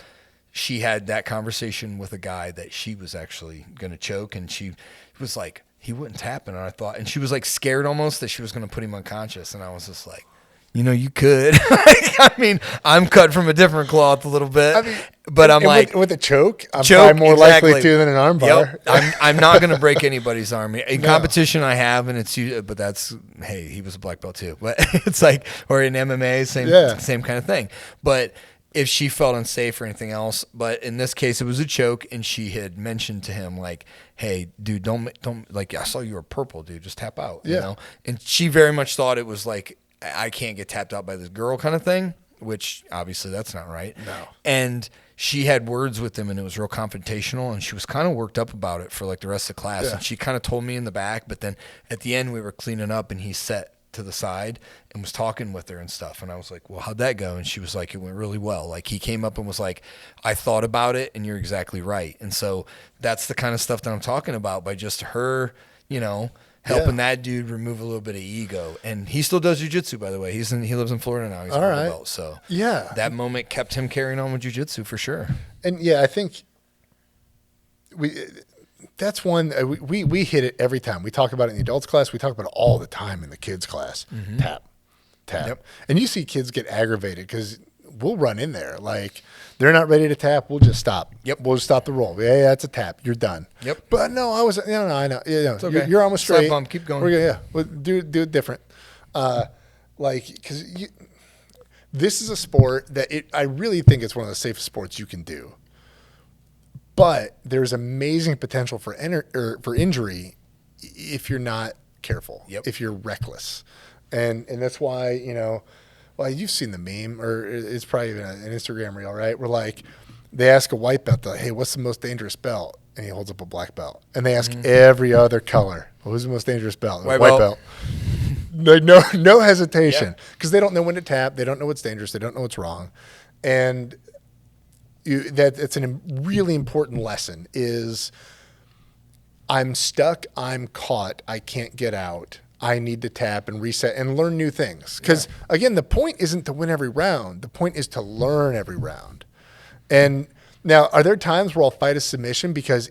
Speaker 2: she had that conversation with a guy that she was actually going to choke, and she was like, he wouldn't tap, and I thought, and she was like scared almost that she was going to put him unconscious, and I was just like, you know, you could. I mean, I'm cut from a different cloth a little bit, but I'm like,
Speaker 3: with a choke, I'm probably more likely to than an arm bar.
Speaker 2: Yep. I'm not going to break anybody's arm in competition. I have, and but that's, hey, he was a black belt too, but it's like, or in MMA, same kind of thing. But if she felt unsafe or anything else, but in this case, it was a choke, and she had mentioned to him like, hey, dude, don't like, I saw you were purple, dude, just tap out, you know? And she very much thought it was like, I can't get tapped out by this girl kind of thing, which obviously that's not right. No. And she had words with him, and it was real confrontational, and she was kind of worked up about it for like the rest of the class. Yeah. And she kind of told me in the back, but then at the end we were cleaning up, and he sat to the side and was talking with her and stuff. And I was like, well, how'd that go? And she was like, it went really well. Like, he came up and was like, I thought about it, and you're exactly right. And so that's the kind of stuff that I'm talking about, by just her, you know, helping that dude remove a little bit of ego. And he still does jiu-jitsu, by the way. He lives in Florida now. He's all right. Belt, so that moment kept him carrying on with jiu-jitsu for sure. And
Speaker 3: I think that's one we hit it every time. We talk about it in the adults class. We talk about it all the time in the kids class. Mm-hmm. Tap. Yep. And you see kids get aggravated because we'll run in there like, they're not ready to tap, we'll just stop.
Speaker 2: Yep.
Speaker 3: We'll just stop the roll. Yeah, it's a tap. You're done.
Speaker 2: Yep.
Speaker 3: But no, I was, no, I know. You know, it's okay. You're almost straight.
Speaker 2: Bump, keep going.
Speaker 3: We're gonna, well, do it different. Like, because this is a sport that I really think it's one of the safest sports you can do. But there's amazing potential for injury if you're not careful. Yep. If you're reckless, and that's why, you know. Well, you've seen the meme, or it's probably even an Instagram reel, right? Where like they ask a white belt, hey, what's the most dangerous belt? And he holds up a black belt. And they ask every other color, well, who's the most dangerous belt? White belt. Like, no hesitation, because they don't know when to tap. They don't know what's dangerous. They don't know what's wrong. And it's a really important lesson is, I'm stuck, I'm caught, I can't get out. I need to tap and reset and learn new things. Because, again, the point isn't to win every round. The point is to learn every round. And now, are there times where I'll fight a submission because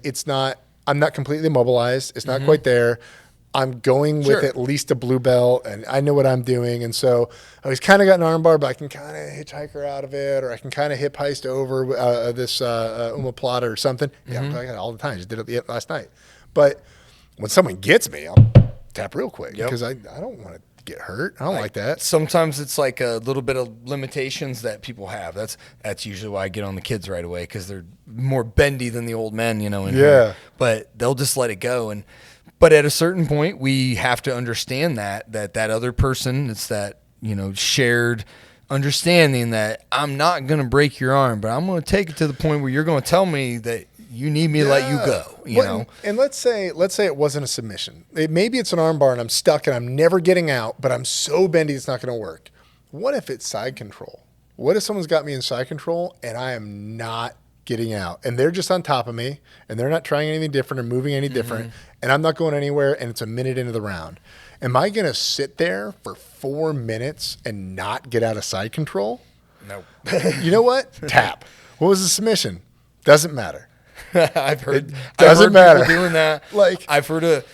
Speaker 3: I'm not completely immobilized. It's not quite there. I'm going with at least a blue belt, and I know what I'm doing. And so I was kind of got an arm bar, but I can kind of hitchhiker out of it, or I can kind of hip heist over this omoplata or something. Yeah, I got it all the time. Just did it last night. But when someone gets me, I'll tap real quick because I don't want to get hurt. I don't like that.
Speaker 2: Sometimes it's like a little bit of limitations that people have. That's usually why I get on the kids right away, because they're more bendy than the old men, you know. Here. But they'll just let it go. But at a certain point, we have to understand that other person, it's that, you know, shared understanding that I'm not going to break your arm, but I'm going to take it to the point where you're going to tell me that you need me to let you go, you know?
Speaker 3: And let's say it wasn't a submission. Maybe it's an arm bar and I'm stuck and I'm never getting out, but I'm so bendy it's not going to work. What if it's side control? What if someone's got me in side control and I am not getting out. And they're just on top of me, and they're not trying anything different or moving any different, and I'm not going anywhere, and it's a minute into the round. Am I going to sit there for 4 minutes and not get out of side control?
Speaker 2: No.
Speaker 3: You know what? Tap. What was the submission? Doesn't matter.
Speaker 2: I've heard
Speaker 3: matter.
Speaker 2: people doing that.
Speaker 3: Like,
Speaker 2: I've heard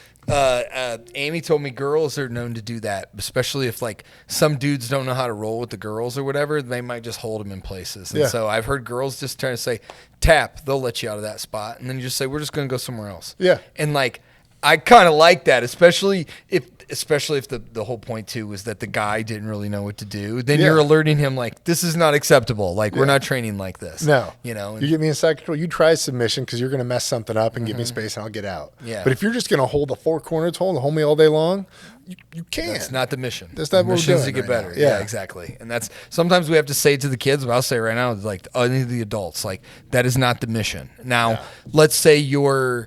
Speaker 2: Amy told me girls are known to do that, especially if like some dudes don't know how to roll with the girls or whatever. They might just hold them in places. And so I've heard girls just trying to say tap. They'll let you out of that spot, and then you just say we're just going to go somewhere else.
Speaker 3: Yeah.
Speaker 2: And like I kind of like that, especially if the whole point too was that the guy didn't really know what to do. Then you're alerting him like this is not acceptable. Like we're not training like this.
Speaker 3: No,
Speaker 2: you know.
Speaker 3: You get me in side control. You try submission because you're going to mess something up and give me space, and I'll get out.
Speaker 2: Yeah.
Speaker 3: But if you're just going to hold the four corners, hold me all day long, you can't.
Speaker 2: That's not the mission.
Speaker 3: That's not
Speaker 2: the
Speaker 3: what we're
Speaker 2: mission is
Speaker 3: doing
Speaker 2: to get
Speaker 3: right
Speaker 2: better.
Speaker 3: now.
Speaker 2: Yeah, exactly. And that's sometimes we have to say to the kids, but I'll say right now, like any of the adults, like that is not the mission. Now, let's say you're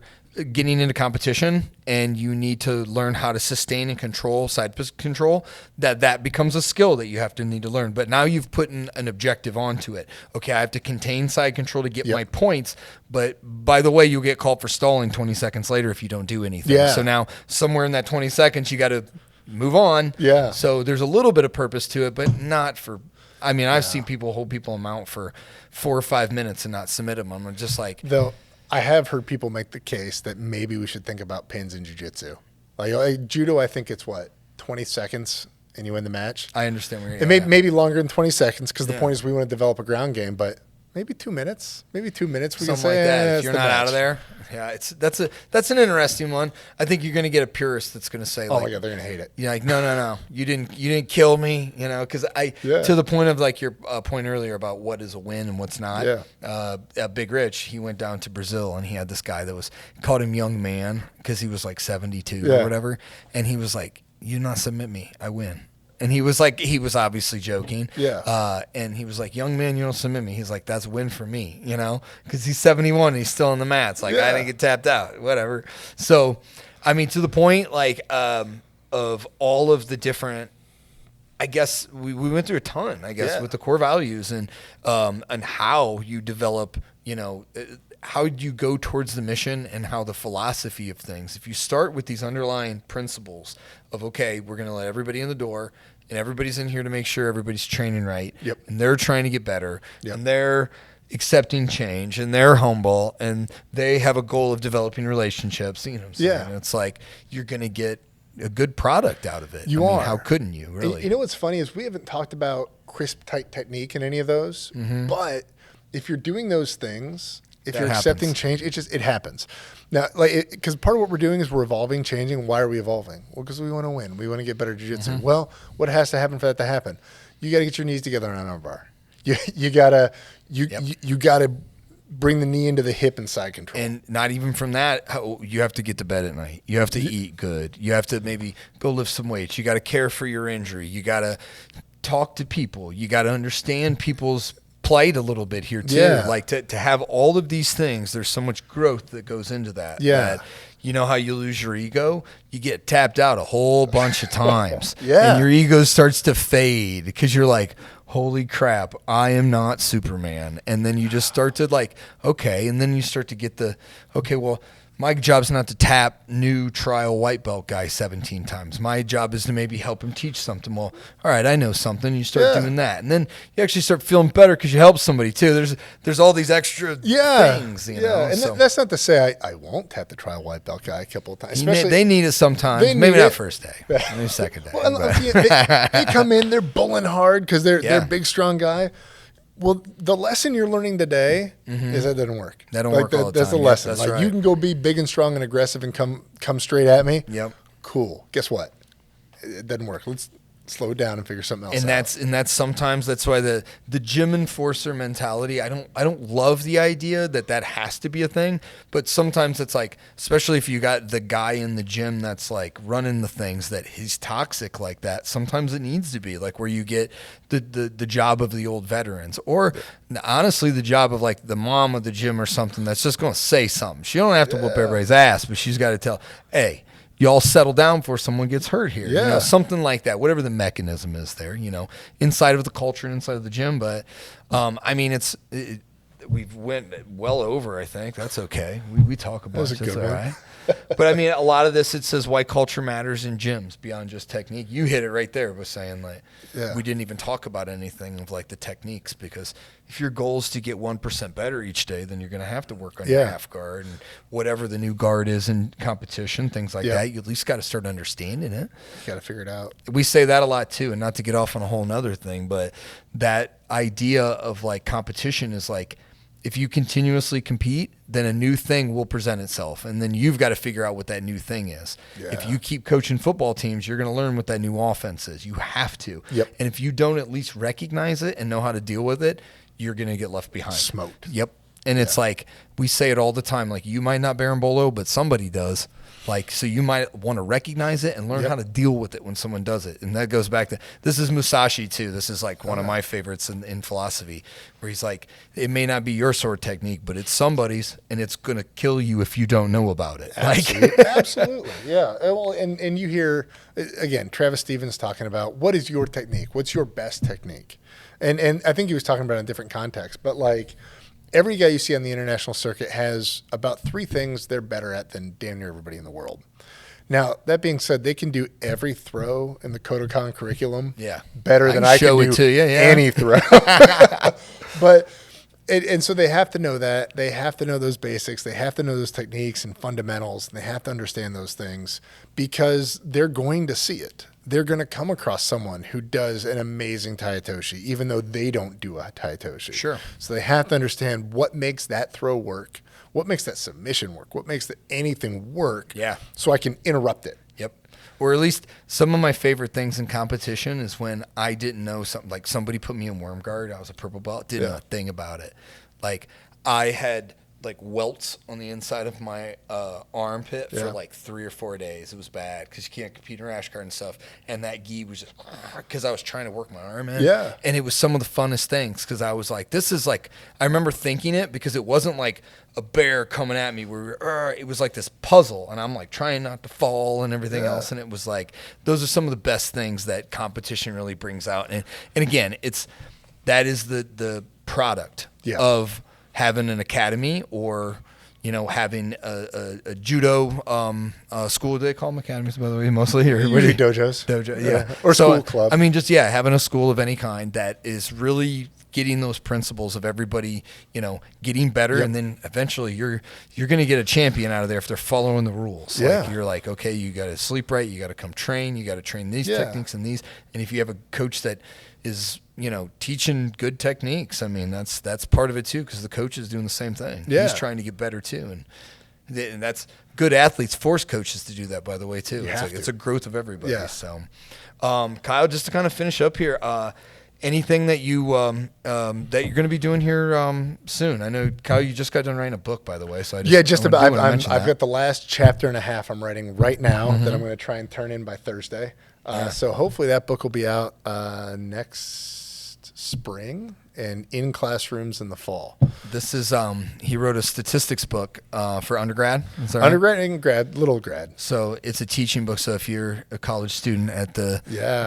Speaker 2: getting into competition and you need to learn how to sustain and control side control, that becomes a skill that you need to learn. But now you've put an objective onto it. Okay, I have to contain side control to get my points, but by the way, you'll get called for stalling 20 seconds later if you don't do anything.
Speaker 3: Yeah.
Speaker 2: So now somewhere in that 20 seconds, you got to move on.
Speaker 3: Yeah.
Speaker 2: So there's a little bit of purpose to it, but not for, I mean, I've seen people hold people mount for 4 or 5 minutes and not submit them. I'm just like,
Speaker 3: though. I have heard people make the case that maybe we should think about pins in jiu-jitsu. Like judo, I think it's 20 seconds and you win the match.
Speaker 2: I understand where you're
Speaker 3: at. It may be longer than 20 seconds because the point is we want to develop a ground game, but maybe 2 minutes. Maybe 2 minutes. We
Speaker 2: Something
Speaker 3: can say,
Speaker 2: like that. If
Speaker 3: it's
Speaker 2: you're
Speaker 3: the
Speaker 2: not
Speaker 3: match.
Speaker 2: out of there. Yeah, that's an interesting one. I think you're going to get a purist that's going to say,
Speaker 3: oh
Speaker 2: like,
Speaker 3: my God, they're going to hate it.
Speaker 2: You're like, no, you didn't kill me, you know, because to the point of like your point earlier about what is a win and what's not.
Speaker 3: Yeah.
Speaker 2: Big Rich, he went down to Brazil and he had this guy that called him young man because he was like 72 or whatever, and he was like, "You not submit me, I win." And he was obviously joking.
Speaker 3: Yeah.
Speaker 2: And he was like, "Young man, you don't submit me." He's like, "That's a win for me," you know, because he's 71 and he's still on the mats. Like, I didn't get tapped out, whatever. So, I mean, to the point, like, of all of the different, I guess we went through a ton, I guess, with the core values and how you develop, you know, how you go towards the mission and how the philosophy of things. If you start with these underlying principles of, okay, we're going to let everybody in the door and everybody's in here to make sure everybody's training right.
Speaker 3: Yep.
Speaker 2: And they're trying to get better. Yep. And they're accepting change and they're humble and they have a goal of developing relationships. You know what I'm saying?
Speaker 3: Yeah.
Speaker 2: And it's like, you're going to get a good product out of it.
Speaker 3: You are.
Speaker 2: How couldn't you, really?
Speaker 3: And you know what's funny is we haven't talked about crisp, tight technique in any of those, but if you're doing those things, if you're accepting change, it happens. Now, because part of what we're doing is we're evolving, changing. Why are we evolving? Well, because we want to win. We want to get better jiu-jitsu. Well, what has to happen for that to happen? You got to get your knees together on an arm bar. You gotta bring the knee into the hip and side control.
Speaker 2: And not even from that, you have to get to bed at night. You have to eat good. You have to maybe go lift some weights. You got to care for your injury. You got to talk to people. You got to understand people's plight a little bit here too.
Speaker 3: Yeah.
Speaker 2: Like to have all of these things, there's so much growth that goes into that.
Speaker 3: Yeah.
Speaker 2: That, you know how you lose your ego? You get tapped out a whole bunch of times.
Speaker 3: Yeah.
Speaker 2: And your ego starts to fade because you're like, holy crap, I am not Superman. And then you just start to like, okay. And then you start to get okay, well, my job's not to tap new trial white belt guy 17 times. My job is to maybe help him teach something. Well, all right, I know something. You start doing that. And then you actually start feeling better because you help somebody too. There's all these extra things. You know?
Speaker 3: And that's not to say I won't tap the trial white belt guy a couple of times.
Speaker 2: They need it sometimes. Maybe not first day. Maybe second day.
Speaker 3: Well, they come in, they're bulling hard because they're a big, strong guy. Well, the lesson you're learning today is that doesn't work.
Speaker 2: That don't work all the time.
Speaker 3: That's the lesson.
Speaker 2: That's right.
Speaker 3: You can go be big and strong and aggressive and come straight at me.
Speaker 2: Yep.
Speaker 3: Cool. Guess what? It doesn't work. Let's slow it down and figure something else out.
Speaker 2: And that's sometimes that's why the gym enforcer mentality, I don't love the idea that has to be a thing, but sometimes it's like, especially if you got the guy in the gym that's like running the things that he's toxic like that, sometimes it needs to be like where you get the job of the old veterans, or honestly the job of like the mom of the gym or something that's just going to say something. She don't have to whoop everybody's ass, but she's got to tell, hey, y'all settle down before someone gets hurt here.
Speaker 3: Yeah.
Speaker 2: You know, something like that, whatever the mechanism is there, you know, inside of the culture and inside of the gym. But, I mean, we've went well over, I think. That's okay. We talk about it. That's all right. But I mean, a lot of this, it says why culture matters in gyms beyond just technique. You hit it right there by saying like, we didn't even talk about anything of like the techniques, because if your goal is to get 1% better each day, then you're going to have to work on your half guard and whatever the new guard is in competition, things like that. You at least got to start understanding it.
Speaker 3: You got to figure it out.
Speaker 2: We say that a lot too, and not to get off on a whole nother thing, but that idea of like competition is like, if you continuously compete, then a new thing will present itself, and then you've got to figure out what that new thing is. If you keep coaching football teams, you're going to learn what that new offense is. You have to. And if you don't at least recognize it and know how to deal with it, you're going to get left behind.
Speaker 3: Smoked.
Speaker 2: And it's like, we say it all the time, like, you might not berimbolo, but somebody does. Like, so you might want to recognize it and learn how to deal with it when someone does it. And that goes back to, this is Musashi too. This is like one of my favorites in philosophy, where he's like, it may not be your sword technique, but it's somebody's, and it's going to kill you if you don't know about it.
Speaker 3: Absolutely. Yeah. Well, and you hear, again, Travis Stevens talking about, what is your technique? What's your best technique? And I think he was talking about it in different contexts, but like, every guy you see on the international circuit has about 3 things they're better at than damn near everybody in the world. Now, that being said, they can do every throw in the Kodokan curriculum better than I can do any throw. But and so they have to know that. They have to know those basics. They have to know those techniques and fundamentals, and they have to understand those things, because they're going to see it. They're going to come across someone who does an amazing Taitoshi, even though they don't do a Taitoshi.
Speaker 2: Sure.
Speaker 3: So they have to understand what makes that throw work, what makes that submission work, what makes anything work, so I can interrupt it.
Speaker 2: Or at least some of my favorite things in competition is when I didn't know something, like somebody put me in worm guard. I was a purple belt, didn't know a thing about it. Like, I had like welts on the inside of my armpit for like 3 or 4 days. It was bad because you can't compete in rash guard and stuff. And that gi was just because I was trying to work my arm in. And it was some of the funnest things, because I was like, this is like, I remember thinking it, because it wasn't like a bear coming at me where it was like this puzzle, and I'm like trying not to fall and everything else. And it was like, those are some of the best things that competition really brings out. And again, that is the product of having an academy, or, you know, having a judo school. Do they call them academies, by the way, mostly? Or
Speaker 3: usually dojos. Or school club.
Speaker 2: I mean, just, having a school of any kind that is really getting those principles of everybody, you know, getting better. And then eventually you're going to get a champion out of there if they're following the rules. Like, you're like, okay, you got to sleep right. You got to come train. You got to train these techniques and these. And if you have a coach that is, you know, teaching good techniques, I mean, that's part of it too, because the coach is doing the same thing. He's trying to get better too. And that's good. Athletes force coaches to do that, by the way, too. It's a growth of everybody. So, Kyle, just to kind of finish up here, anything that you that you're going to be doing here soon? I know, Kyle, you just got done writing a book, by the way. So
Speaker 3: I've got the last chapter and a half I'm writing right now that I'm going to try and turn in by Thursday. So hopefully that book will be out next spring and in classrooms in the fall.
Speaker 2: This is he wrote a statistics book for undergrad. Is that right?
Speaker 3: Undergrad and grad, little grad.
Speaker 2: So it's a teaching book. So if you're a college student at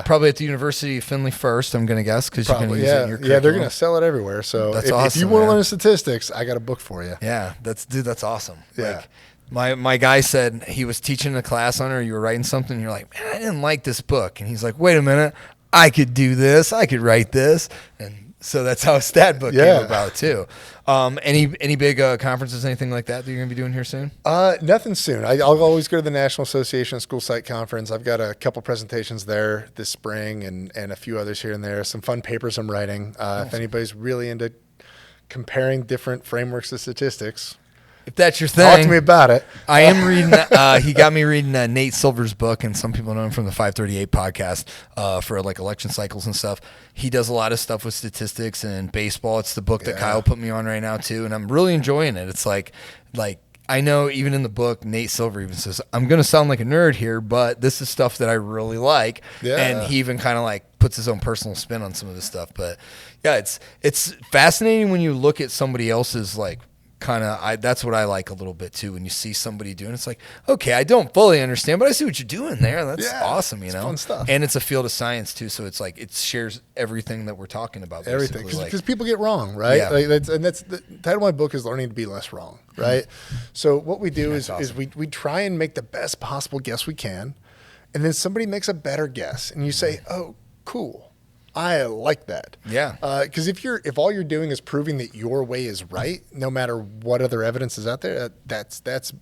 Speaker 2: probably at the University of Findlay first, I'm going to guess, because you're going to use it in your curriculum.
Speaker 3: They're going to sell it everywhere. So
Speaker 2: that's awesome,
Speaker 3: if you want to learn statistics, I got a book for you.
Speaker 2: Yeah, that's awesome. Like, My guy said he was teaching a class on it, or you were writing something, and you're like, man, I didn't like this book. And he's like, wait a minute, I could do this. I could write this. And so that's how a stat book came about too. Any big conferences, anything like that you're going to be doing here soon?
Speaker 3: Nothing soon. I'll always go to the National Association of School Site Conference. I've got a couple presentations there this spring, and a few others here and there. Some fun papers I'm writing. If anybody's really into comparing different frameworks of statistics,
Speaker 2: if that's your thing,
Speaker 3: talk to me about it.
Speaker 2: I am reading. He got me reading Nate Silver's book, and some people know him from the 538 podcast for like election cycles and stuff. He does a lot of stuff with statistics and baseball. It's the book that Kyle put me on right now too, and I'm really enjoying it. It's like I know even in the book, Nate Silver even says, I'm going to sound like a nerd here, but this is stuff that I really like. And he even kind of like puts his own personal spin on some of this stuff. But yeah, it's fascinating when you look at somebody else's like that's what I like a little bit too. When you see somebody doing, it's like, okay, I don't fully understand, but I see what you're doing there. That's awesome, you know.
Speaker 3: Fun stuff.
Speaker 2: And it's a field of science too, so it's like it shares everything that we're talking about.
Speaker 3: Everything, because people get wrong, right?
Speaker 2: Yeah.
Speaker 3: That's the title of my book is Learning to Be Less Wrong, right? So what we do is we try and make the best possible guess we can, and then somebody makes a better guess, and you say, oh, cool. I like that.
Speaker 2: Yeah.
Speaker 3: Because if all you're doing is proving that your way is right, no matter what other evidence is out there, that's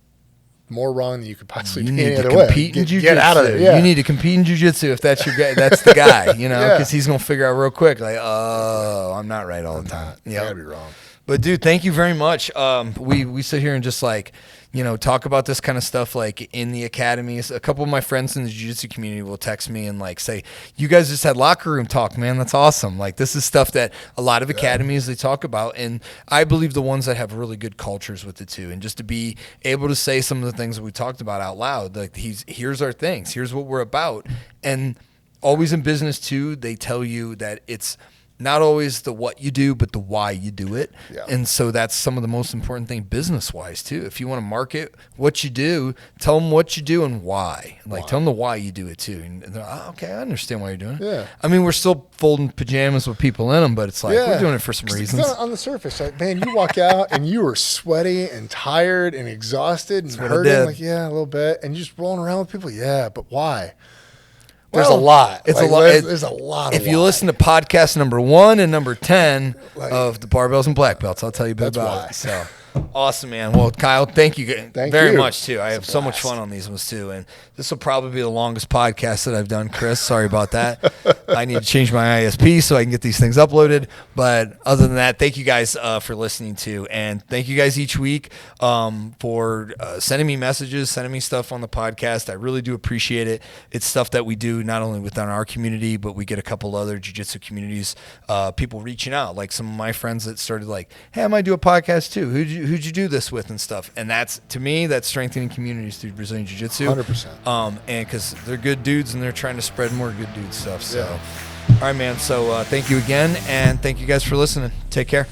Speaker 3: more wrong than you could possibly be any other way. Get out of there. Yeah.
Speaker 2: You need to compete in jiu-jitsu if that's your guy. That's the guy, you know, because he's gonna figure out real quick, like, oh, I'm not right all the time.
Speaker 3: Yeah, gotta be wrong.
Speaker 2: But dude, thank you very much. We sit here and just like, you know, talk about this kind of stuff like in the academies. A couple of my friends in the jiu-jitsu community will text me and like say, you guys just had locker room talk, man. That's awesome. Like this is stuff that a lot of academies they talk about. And I believe the ones that have really good cultures with it too. And just to be able to say some of the things that we talked about out loud, like here's our things, here's what we're about. And always in business too, they tell you that it's not always the what you do, but the why you do it. Yeah. And so that's some of the most important thing business-wise too. If you want to market what you do, tell them what you do and why. Like tell them the why you do it too. And they're like, oh, okay, I understand why you're doing it. Yeah. I mean, we're still folding pajamas with people in them, but it's like we're doing it for some reasons.
Speaker 3: It's on the surface, like, man, you walk out and you are sweaty and tired and exhausted and hurting. Like, yeah, a little bit. And you're just rolling around with people. Yeah, but why? There's a lot.
Speaker 2: It's
Speaker 3: like,
Speaker 2: a lot.
Speaker 3: There's a lot.
Speaker 2: If you listen to podcast number 1 and number 10 of the Barbells and Black Belts, I'll tell you a bit about it. So awesome, man. Well, Kyle, thank you very much too. I have so much fun on these ones too, and this will probably be the longest podcast that I've done, Chris. Sorry about that. I need to change my ISP so I can get these things uploaded. But other than that, thank you guys for listening to, and thank you guys each week for sending me messages, sending me stuff on the podcast. I really do appreciate it. It's stuff that we do not only within our community, but we get a couple other jiu-jitsu communities, people reaching out, like some of my friends that started like, hey, I might do a podcast too. Who'd you do this with and stuff? And that's, to me, that's strengthening communities through Brazilian Jiu-Jitsu.
Speaker 3: 100%.
Speaker 2: And because they're good dudes and they're trying to spread more good dude stuff. So, all right, man. So thank you again, and thank you guys for listening. Take care.